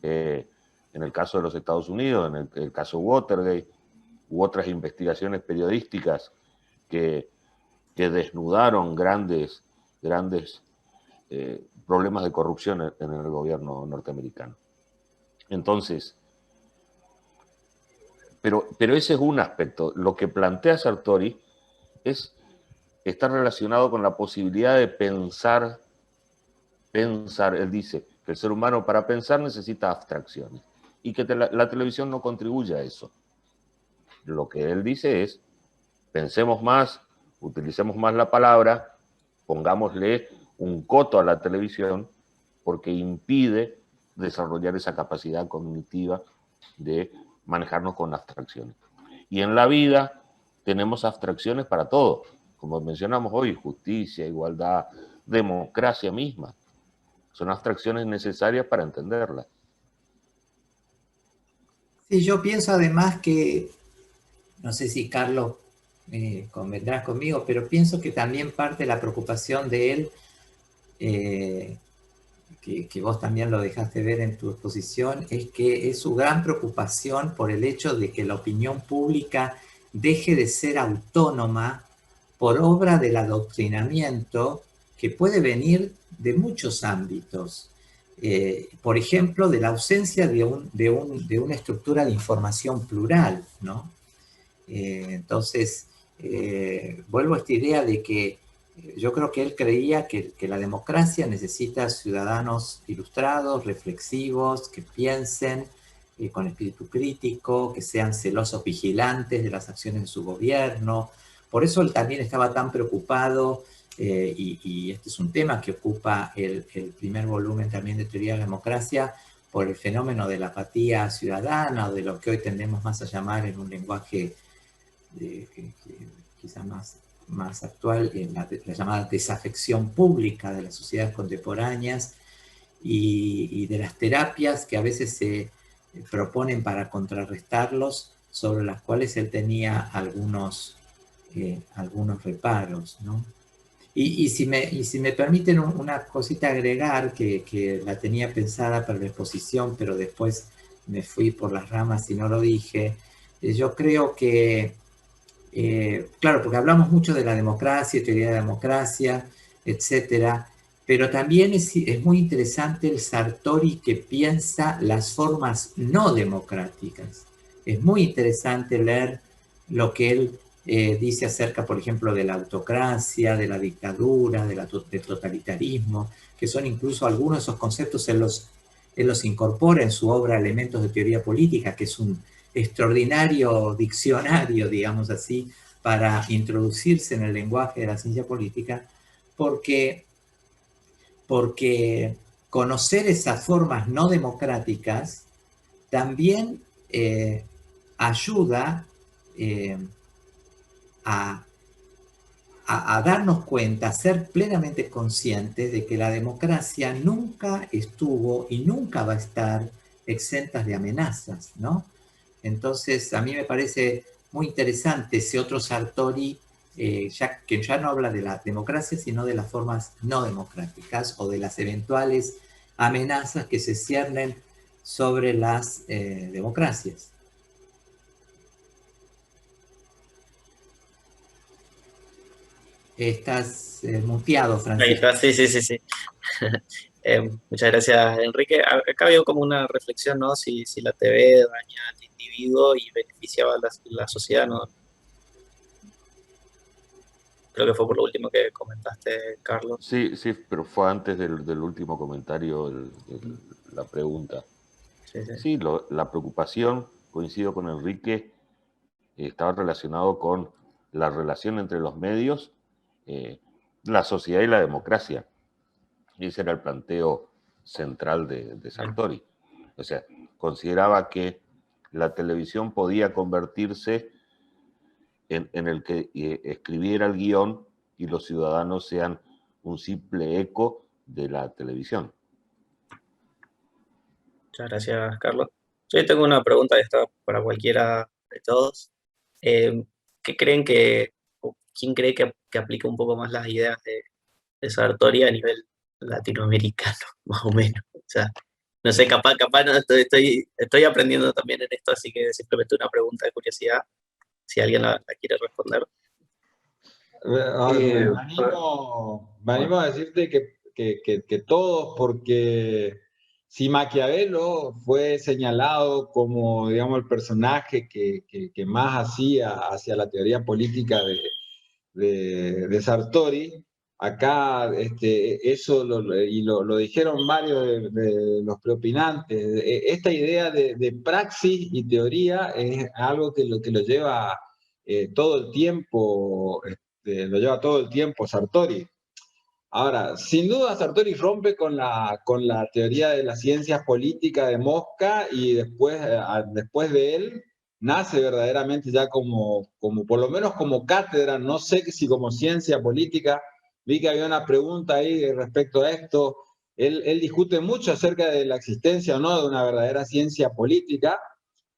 en el caso de los Estados Unidos, en el caso Watergate, u otras investigaciones periodísticas que desnudaron grandes problemas de corrupción en el gobierno norteamericano. Entonces, pero ese es un aspecto. Lo que plantea Sartori está relacionado con la posibilidad de pensar. Él dice que el ser humano para pensar necesita abstracciones y que la televisión no contribuye a eso. Lo que él dice es, pensemos más, utilicemos más la palabra, pongámosle un coto a la televisión porque impide desarrollar esa capacidad cognitiva de manejarnos con abstracciones. Y en la vida tenemos abstracciones para todo, como mencionamos hoy, justicia, igualdad, democracia misma. Son abstracciones necesarias para entenderlas. Sí, yo pienso además que, no sé si Carlos convendrá conmigo, pero pienso que también parte de la preocupación de él, que vos también lo dejaste ver en tu exposición, es que es su gran preocupación por el hecho de que la opinión pública deje de ser autónoma por obra del adoctrinamiento que puede venir de muchos ámbitos. Por ejemplo, de la ausencia de una estructura de información plural, ¿no? Entonces, vuelvo a esta idea de que yo creo que él creía que la democracia necesita ciudadanos ilustrados, reflexivos, que piensen con espíritu crítico, que sean celosos vigilantes de las acciones de su gobierno. Por eso él también estaba tan preocupado, y este es un tema que ocupa el primer volumen también de Teoría de la Democracia, por el fenómeno de la apatía ciudadana, o de lo que hoy tendemos más a llamar en un lenguaje quizás más actual, la llamada desafección pública de las sociedades contemporáneas, y de las terapias que a veces se proponen para contrarrestarlos, sobre las cuales él tenía algunos reparos, ¿no? Y si me permiten una cosita agregar, que la tenía pensada para la exposición, pero después me fui por las ramas y no lo dije. Yo creo que, claro, porque hablamos mucho de la democracia, teoría de la democracia, etcétera, pero también es muy interesante el Sartori que piensa las formas no democráticas. Es muy interesante leer lo que él dice acerca, por ejemplo, de la autocracia, de la dictadura, del totalitarismo, que son incluso algunos de esos conceptos, él los incorpora en su obra Elementos de Teoría Política, que es un extraordinario diccionario, digamos así, para introducirse en el lenguaje de la ciencia política, porque conocer esas formas no democráticas también ayuda a darnos cuenta, a ser plenamente conscientes de que la democracia nunca estuvo y nunca va a estar exentas de amenazas, ¿no? Entonces, a mí me parece muy interesante ese otro Sartori, que ya no habla de la democracia, sino de las formas no democráticas o de las eventuales amenazas que se ciernen sobre las democracias. Estás muteado, Francisco. Ahí está, sí. Muchas gracias, Enrique. Acá veo como una reflexión, ¿no? Si la TV daña al individuo y beneficiaba a la sociedad, ¿no? Creo que fue por lo último que comentaste, Carlos. Sí, pero fue antes del último comentario la pregunta. Sí, la preocupación, coincido con Enrique, estaba relacionado con la relación entre los medios, la sociedad y la democracia. Y ese era el planteo central de Sartori. O sea, consideraba que la televisión podía convertirse en el que escribiera el guión y los ciudadanos sean un simple eco de la televisión. Muchas gracias, Carlos. Yo tengo una pregunta para cualquiera de todos. ¿Qué creen o quién cree que aplica un poco más las ideas de Sartori a nivel latinoamericano, más o menos? O sea, no sé, capaz no, estoy aprendiendo también en esto, así que simplemente una pregunta de curiosidad, si alguien la quiere responder. Me animo a decirte que todos, porque si Maquiavelo fue señalado como, digamos, el personaje que más hacía hacia la teoría política de Sartori, acá eso lo dijeron varios de los preopinantes. Esta idea de praxis y teoría es algo que lo lleva todo el tiempo. Lo lleva todo el tiempo Sartori. Ahora, sin duda Sartori rompe con la teoría de las ciencias políticas de Mosca y después de él nace verdaderamente ya como por lo menos como cátedra, no sé si como ciencia política. Vi que había una pregunta ahí respecto a esto. Él discute mucho acerca de la existencia o no de una verdadera ciencia política.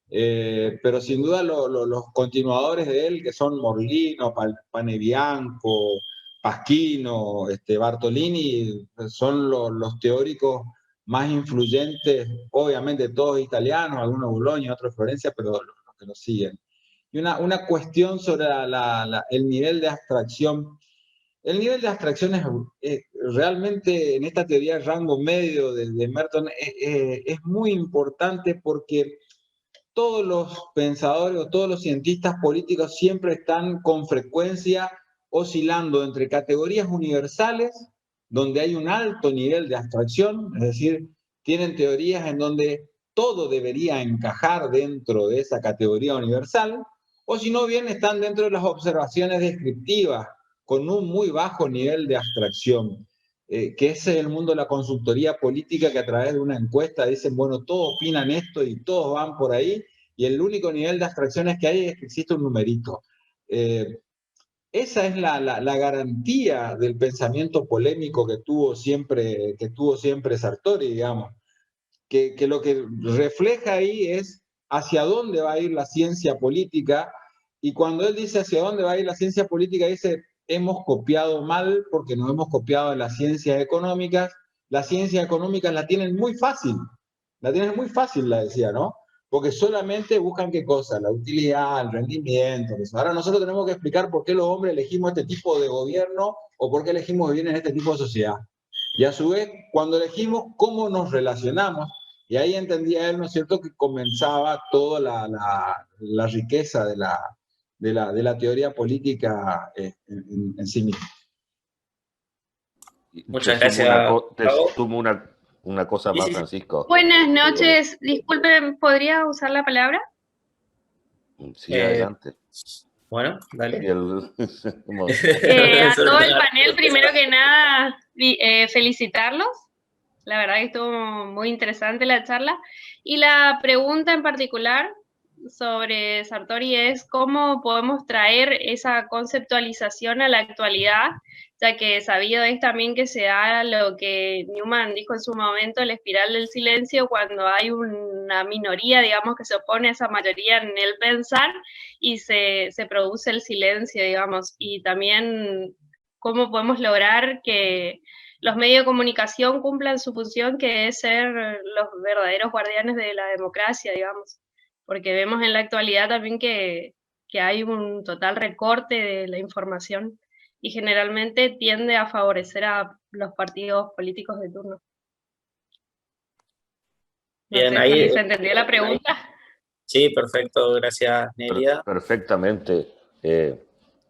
Pero sin duda los continuadores de él, que son Morlino, Panebianco, Pasquino, Bartolini, son los teóricos más influyentes, obviamente todos italianos, algunos Bologna, otros Florencia, pero los que nos siguen. Y una cuestión sobre el nivel de abstracción. El nivel de abstracción es realmente en esta teoría de rango medio de Merton es muy importante porque todos los pensadores o todos los cientistas políticos siempre están con frecuencia oscilando entre categorías universales, donde hay un alto nivel de abstracción, es decir, tienen teorías en donde todo debería encajar dentro de esa categoría universal, o si no bien están dentro de las observaciones descriptivas, con un muy bajo nivel de abstracción. Que ese es el mundo de la consultoría política, que a través de una encuesta dicen, bueno, todos opinan esto y todos van por ahí, y el único nivel de abstracciones que hay es que existe un numerito. Esa es la garantía del pensamiento polémico que tuvo siempre Sartori, digamos, que lo que refleja ahí es hacia dónde va a ir la ciencia política, y cuando él dice hacia dónde va a ir la ciencia política, dice, hemos copiado mal porque nos hemos copiado de las ciencias económicas. Las ciencias económicas la tienen muy fácil, la decía, ¿no? Porque solamente buscan qué cosa, la utilidad, el rendimiento. Eso. Ahora nosotros tenemos que explicar por qué los hombres elegimos este tipo de gobierno o por qué elegimos vivir en este tipo de sociedad. Y a su vez, cuando elegimos, cómo nos relacionamos. Y ahí entendía él, ¿no es cierto?, que comenzaba toda la riqueza de la teoría política en sí misma. Muchas gracias. Te sumo una cosa más, Francisco. Buenas noches. Disculpen, ¿podría usar la palabra? Sí, adelante. Bueno, dale. A todo el panel, primero que nada, felicitarlos. La verdad que estuvo muy interesante la charla. Y la pregunta en particular, sobre Sartori es cómo podemos traer esa conceptualización a la actualidad, ya que sabido es también que se da lo que Newman dijo en su momento, la espiral del silencio, cuando hay una minoría, digamos, que se opone a esa mayoría en el pensar y se produce el silencio, digamos, y también cómo podemos lograr que los medios de comunicación cumplan su función, que es ser los verdaderos guardianes de la democracia, digamos, porque vemos en la actualidad también que hay un total recorte de la información y generalmente tiende a favorecer a los partidos políticos de turno. No Bien, sé ahí, si se entendió la pregunta. sí, perfecto, gracias, Nelia. Perfectamente.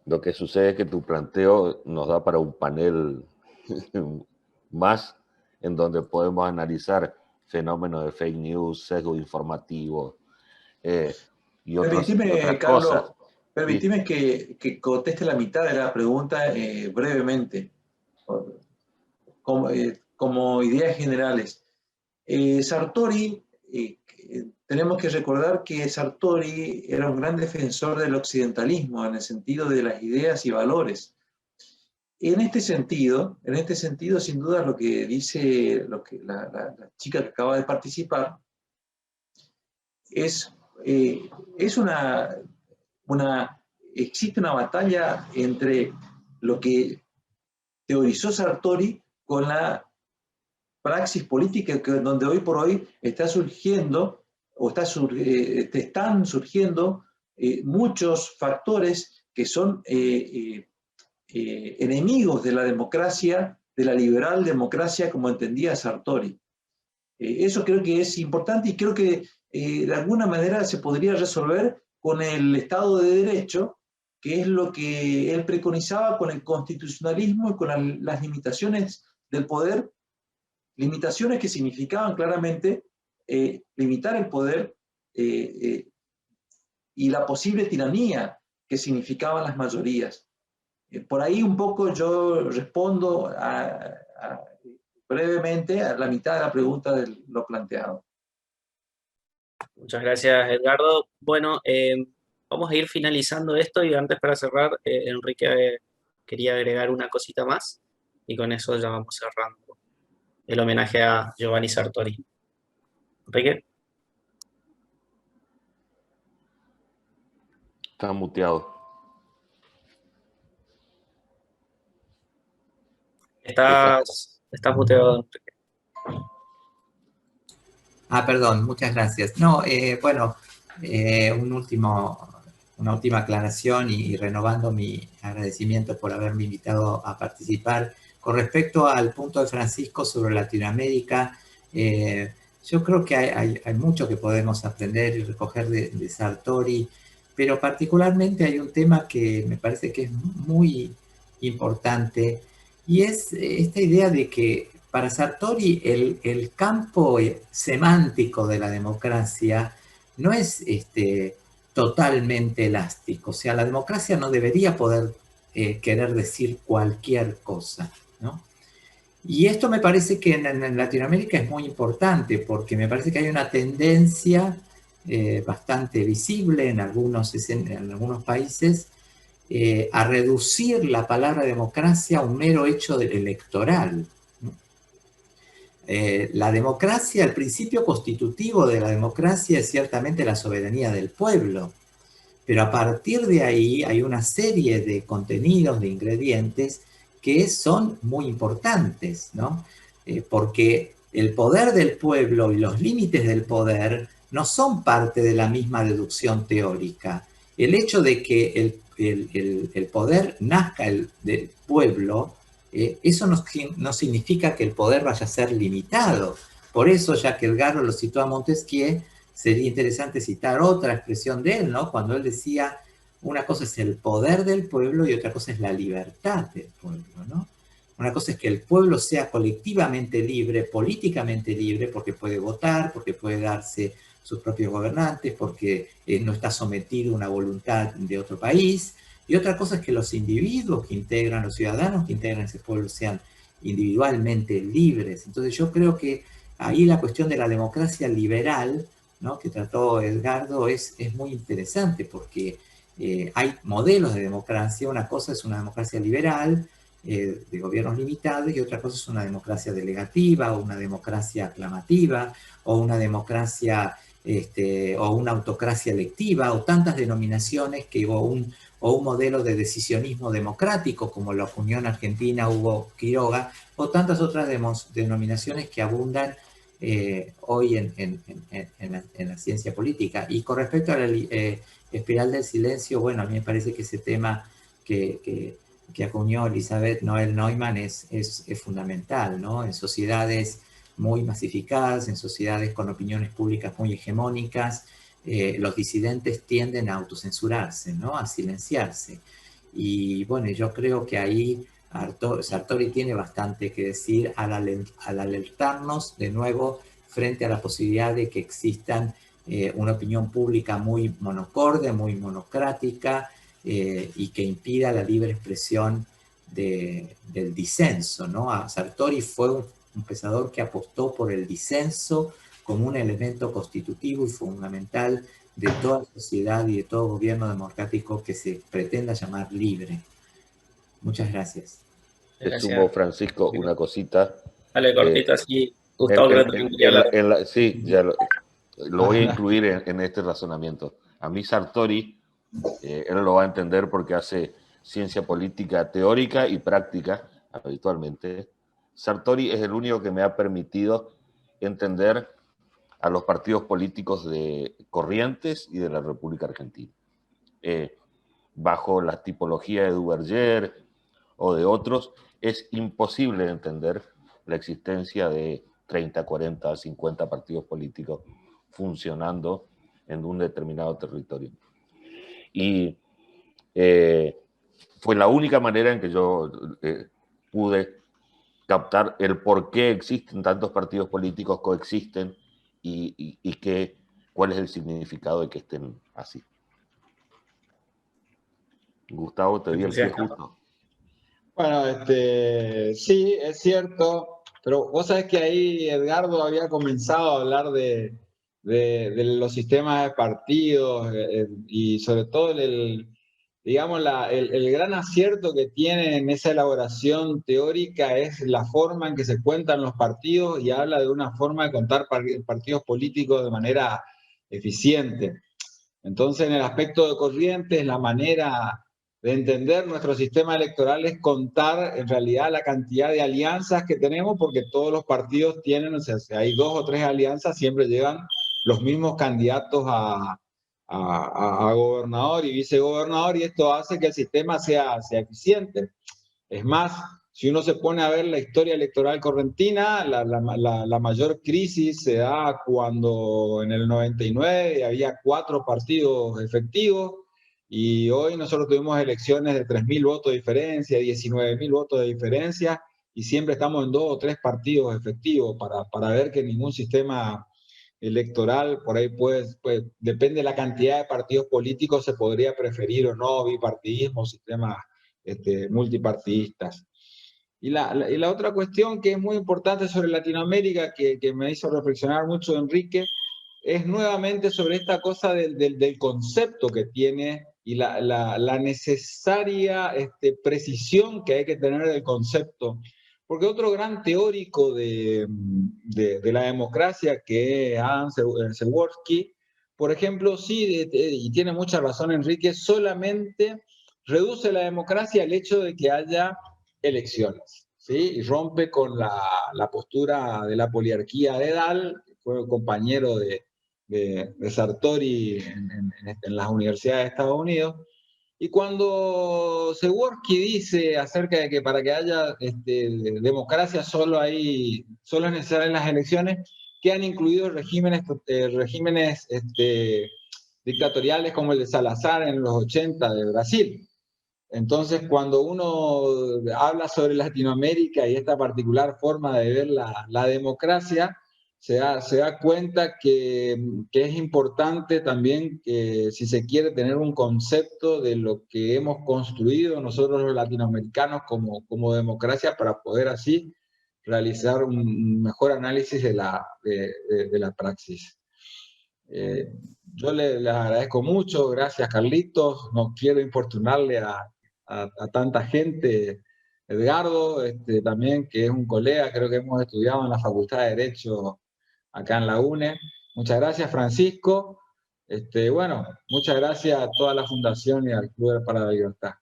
Lo que sucede es que tu planteo nos da para un panel más en donde podemos analizar fenómenos de fake news, sesgo informativo y otras Carlos, cosas. permitime que conteste la mitad de la pregunta brevemente, como ideas generales. Sartori, tenemos que recordar que Sartori era un gran defensor del occidentalismo en el sentido de las ideas y valores. En este sentido, sin duda, lo que dice la chica que acaba de participar existe una batalla entre lo que teorizó Sartori con la praxis política donde hoy por hoy está surgiendo o están surgiendo muchos factores que son enemigos de la democracia, de la liberal democracia como entendía Sartori. Eso creo que es importante y creo que de alguna manera se podría resolver con el Estado de Derecho, que es lo que él preconizaba con el constitucionalismo y con las limitaciones del poder, limitaciones que significaban claramente limitar el poder y la posible tiranía que significaban las mayorías. Por ahí un poco yo respondo brevemente a la mitad de la pregunta de lo planteado. Muchas gracias, Edgardo. Bueno, vamos a ir finalizando esto y antes para cerrar, Enrique quería agregar una cosita más y con eso ya vamos cerrando el homenaje a Giovanni Sartori. Enrique. Está muteado. Estás muteado, Enrique. Perdón, muchas gracias. No, bueno, una última aclaración y renovando mi agradecimiento por haberme invitado a participar. Con respecto al punto de Francisco sobre Latinoamérica, yo creo que hay mucho que podemos aprender y recoger de Sartori, pero particularmente hay un tema que me parece que es muy importante y es esta idea de que para Sartori el campo semántico de la democracia no es totalmente elástico. O sea, la democracia no debería poder querer decir cualquier cosa, ¿no? Y esto me parece que en Latinoamérica es muy importante porque me parece que hay una tendencia bastante visible en algunos países a reducir la palabra democracia a un mero hecho electoral. La democracia, el principio constitutivo de la democracia es ciertamente la soberanía del pueblo, pero a partir de ahí hay una serie de contenidos, de ingredientes que son muy importantes, ¿no? Porque el poder del pueblo y los límites del poder no son parte de la misma deducción teórica. El hecho de que el poder nazca del pueblo, eso no significa que el poder vaya a ser limitado. Por eso, ya que Edgardo lo citó a Montesquieu, sería interesante citar otra expresión de él, ¿no? Cuando él decía, una cosa es el poder del pueblo y otra cosa es la libertad del pueblo, ¿no? Una cosa es que el pueblo sea colectivamente libre, políticamente libre, porque puede votar, porque puede darse sus propios gobernantes, porque no está sometido a una voluntad de otro país. Y otra cosa es que los individuos que integran, los ciudadanos que integran ese pueblo sean individualmente libres. Entonces yo creo que ahí la cuestión de la democracia liberal ¿no?, que trató Edgardo es muy interesante porque hay modelos de democracia. Una cosa es una democracia liberal, de gobiernos limitados, y otra cosa es una democracia delegativa, o una democracia aclamativa, o una democracia, o una autocracia electiva, o tantas denominaciones que o un modelo de decisionismo democrático, como lo acuñó en Argentina Hugo Quiroga, o tantas otras denominaciones que abundan hoy en la ciencia política. Y con respecto a la espiral del silencio, bueno, a mí me parece que ese tema que acuñó Elizabeth Noel Neumann es fundamental, ¿no? En sociedades muy masificadas, en sociedades con opiniones públicas muy hegemónicas, los disidentes tienden a autocensurarse, ¿no?, a silenciarse. Y bueno, yo creo que ahí Sartori tiene bastante que decir al alertarnos de nuevo frente a la posibilidad de que existan una opinión pública muy monocorde, muy monocrática, y que impida la libre expresión del disenso, ¿no? Sartori fue un pensador que apostó por el disenso como un elemento constitutivo y fundamental de toda sociedad y de todo gobierno democrático que se pretenda llamar libre. Muchas gracias. Te sumo, Francisco, una cosita. Dale, cortito, así Gustavo creo que quería hablar. Sí, ya lo voy a incluir en este razonamiento. A mí Sartori, él lo va a entender porque hace ciencia política teórica y práctica habitualmente. Sartori es el único que me ha permitido entender a los partidos políticos de Corrientes y de la República Argentina. Bajo la tipología de Duverger o de otros, es imposible entender la existencia de 30, 40, 50 partidos políticos funcionando en un determinado territorio. Y fue la única manera en que yo pude captar el por qué existen tantos partidos políticos, coexisten, y cuál es el significado de que estén así. Gustavo, te di el pie justo. Bueno, sí, es cierto, pero vos sabés que ahí Edgardo había comenzado a hablar de los sistemas de partidos, y sobre todo digamos, el gran acierto que tiene en esa elaboración teórica es la forma en que se cuentan los partidos, y habla de una forma de contar partidos políticos de manera eficiente. Entonces, en el aspecto de Corrientes, la manera de entender nuestro sistema electoral es contar en realidad la cantidad de alianzas que tenemos, porque todos los partidos tienen, o sea, si hay 2 o 3 alianzas, siempre llegan los mismos candidatos a gobernador y vicegobernador, y esto hace que el sistema sea eficiente. Es más, si uno se pone a ver la historia electoral correntina, la mayor crisis se da cuando en el 99 había 4 partidos efectivos, y hoy nosotros tuvimos elecciones de 3.000 votos de diferencia, 19.000 votos de diferencia, y siempre estamos en 2 o 3 partidos efectivos para ver que ningún sistema electoral, por ahí pues depende de la cantidad de partidos políticos, se podría preferir o no bipartidismo, sistemas multipartidistas. Y la otra cuestión que es muy importante sobre Latinoamérica, que me hizo reflexionar mucho Enrique, es nuevamente sobre esta cosa del concepto que tiene, y la necesaria precisión que hay que tener del concepto. Porque otro gran teórico de la democracia, que es Adam Przeworski, por ejemplo, sí, y tiene mucha razón Enrique, solamente reduce la democracia al hecho de que haya elecciones, ¿sí? Y rompe con la postura de la poliarquía de Dahl, que fue compañero de Sartori en las universidades de Estados Unidos. Y cuando Przeworski dice acerca de que para que haya democracia solo es necesario en las elecciones, que han incluido regímenes dictatoriales como el de Salazar en los 80 de Brasil. Entonces, cuando uno habla sobre Latinoamérica y esta particular forma de ver la democracia, se da cuenta que es importante también que, si se quiere tener un concepto de lo que hemos construido nosotros los latinoamericanos como democracia, para poder así realizar un mejor análisis de la praxis. Yo les agradezco mucho, gracias Carlitos, no quiero importunarle a tanta gente. Edgardo, también, que es un colega, creo que hemos estudiado en la Facultad de Derecho acá en la UNE. Muchas gracias, Francisco. Bueno, muchas gracias a toda la Fundación y al Club para la Libertad.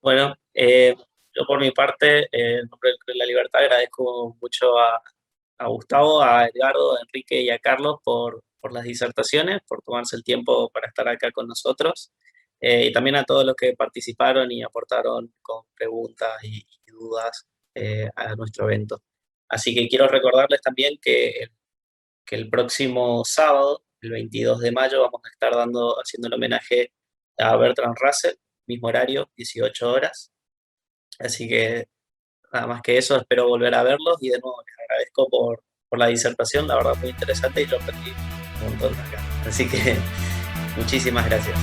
Bueno, yo por mi parte, en nombre del Club de la Libertad, agradezco mucho a Gustavo, a Edgardo, a Enrique y a Carlos por las disertaciones, por tomarse el tiempo para estar acá con nosotros, y también a todos los que participaron y aportaron con preguntas y dudas a nuestro evento. Así que quiero recordarles también que el próximo sábado, el 22 de mayo, vamos a estar haciendo el homenaje a Bertrand Russell, mismo horario, 18 horas. Así que nada más que eso, espero volver a verlos y de nuevo les agradezco por la disertación, la verdad muy interesante y yo aprendí un montón acá. Así que muchísimas gracias.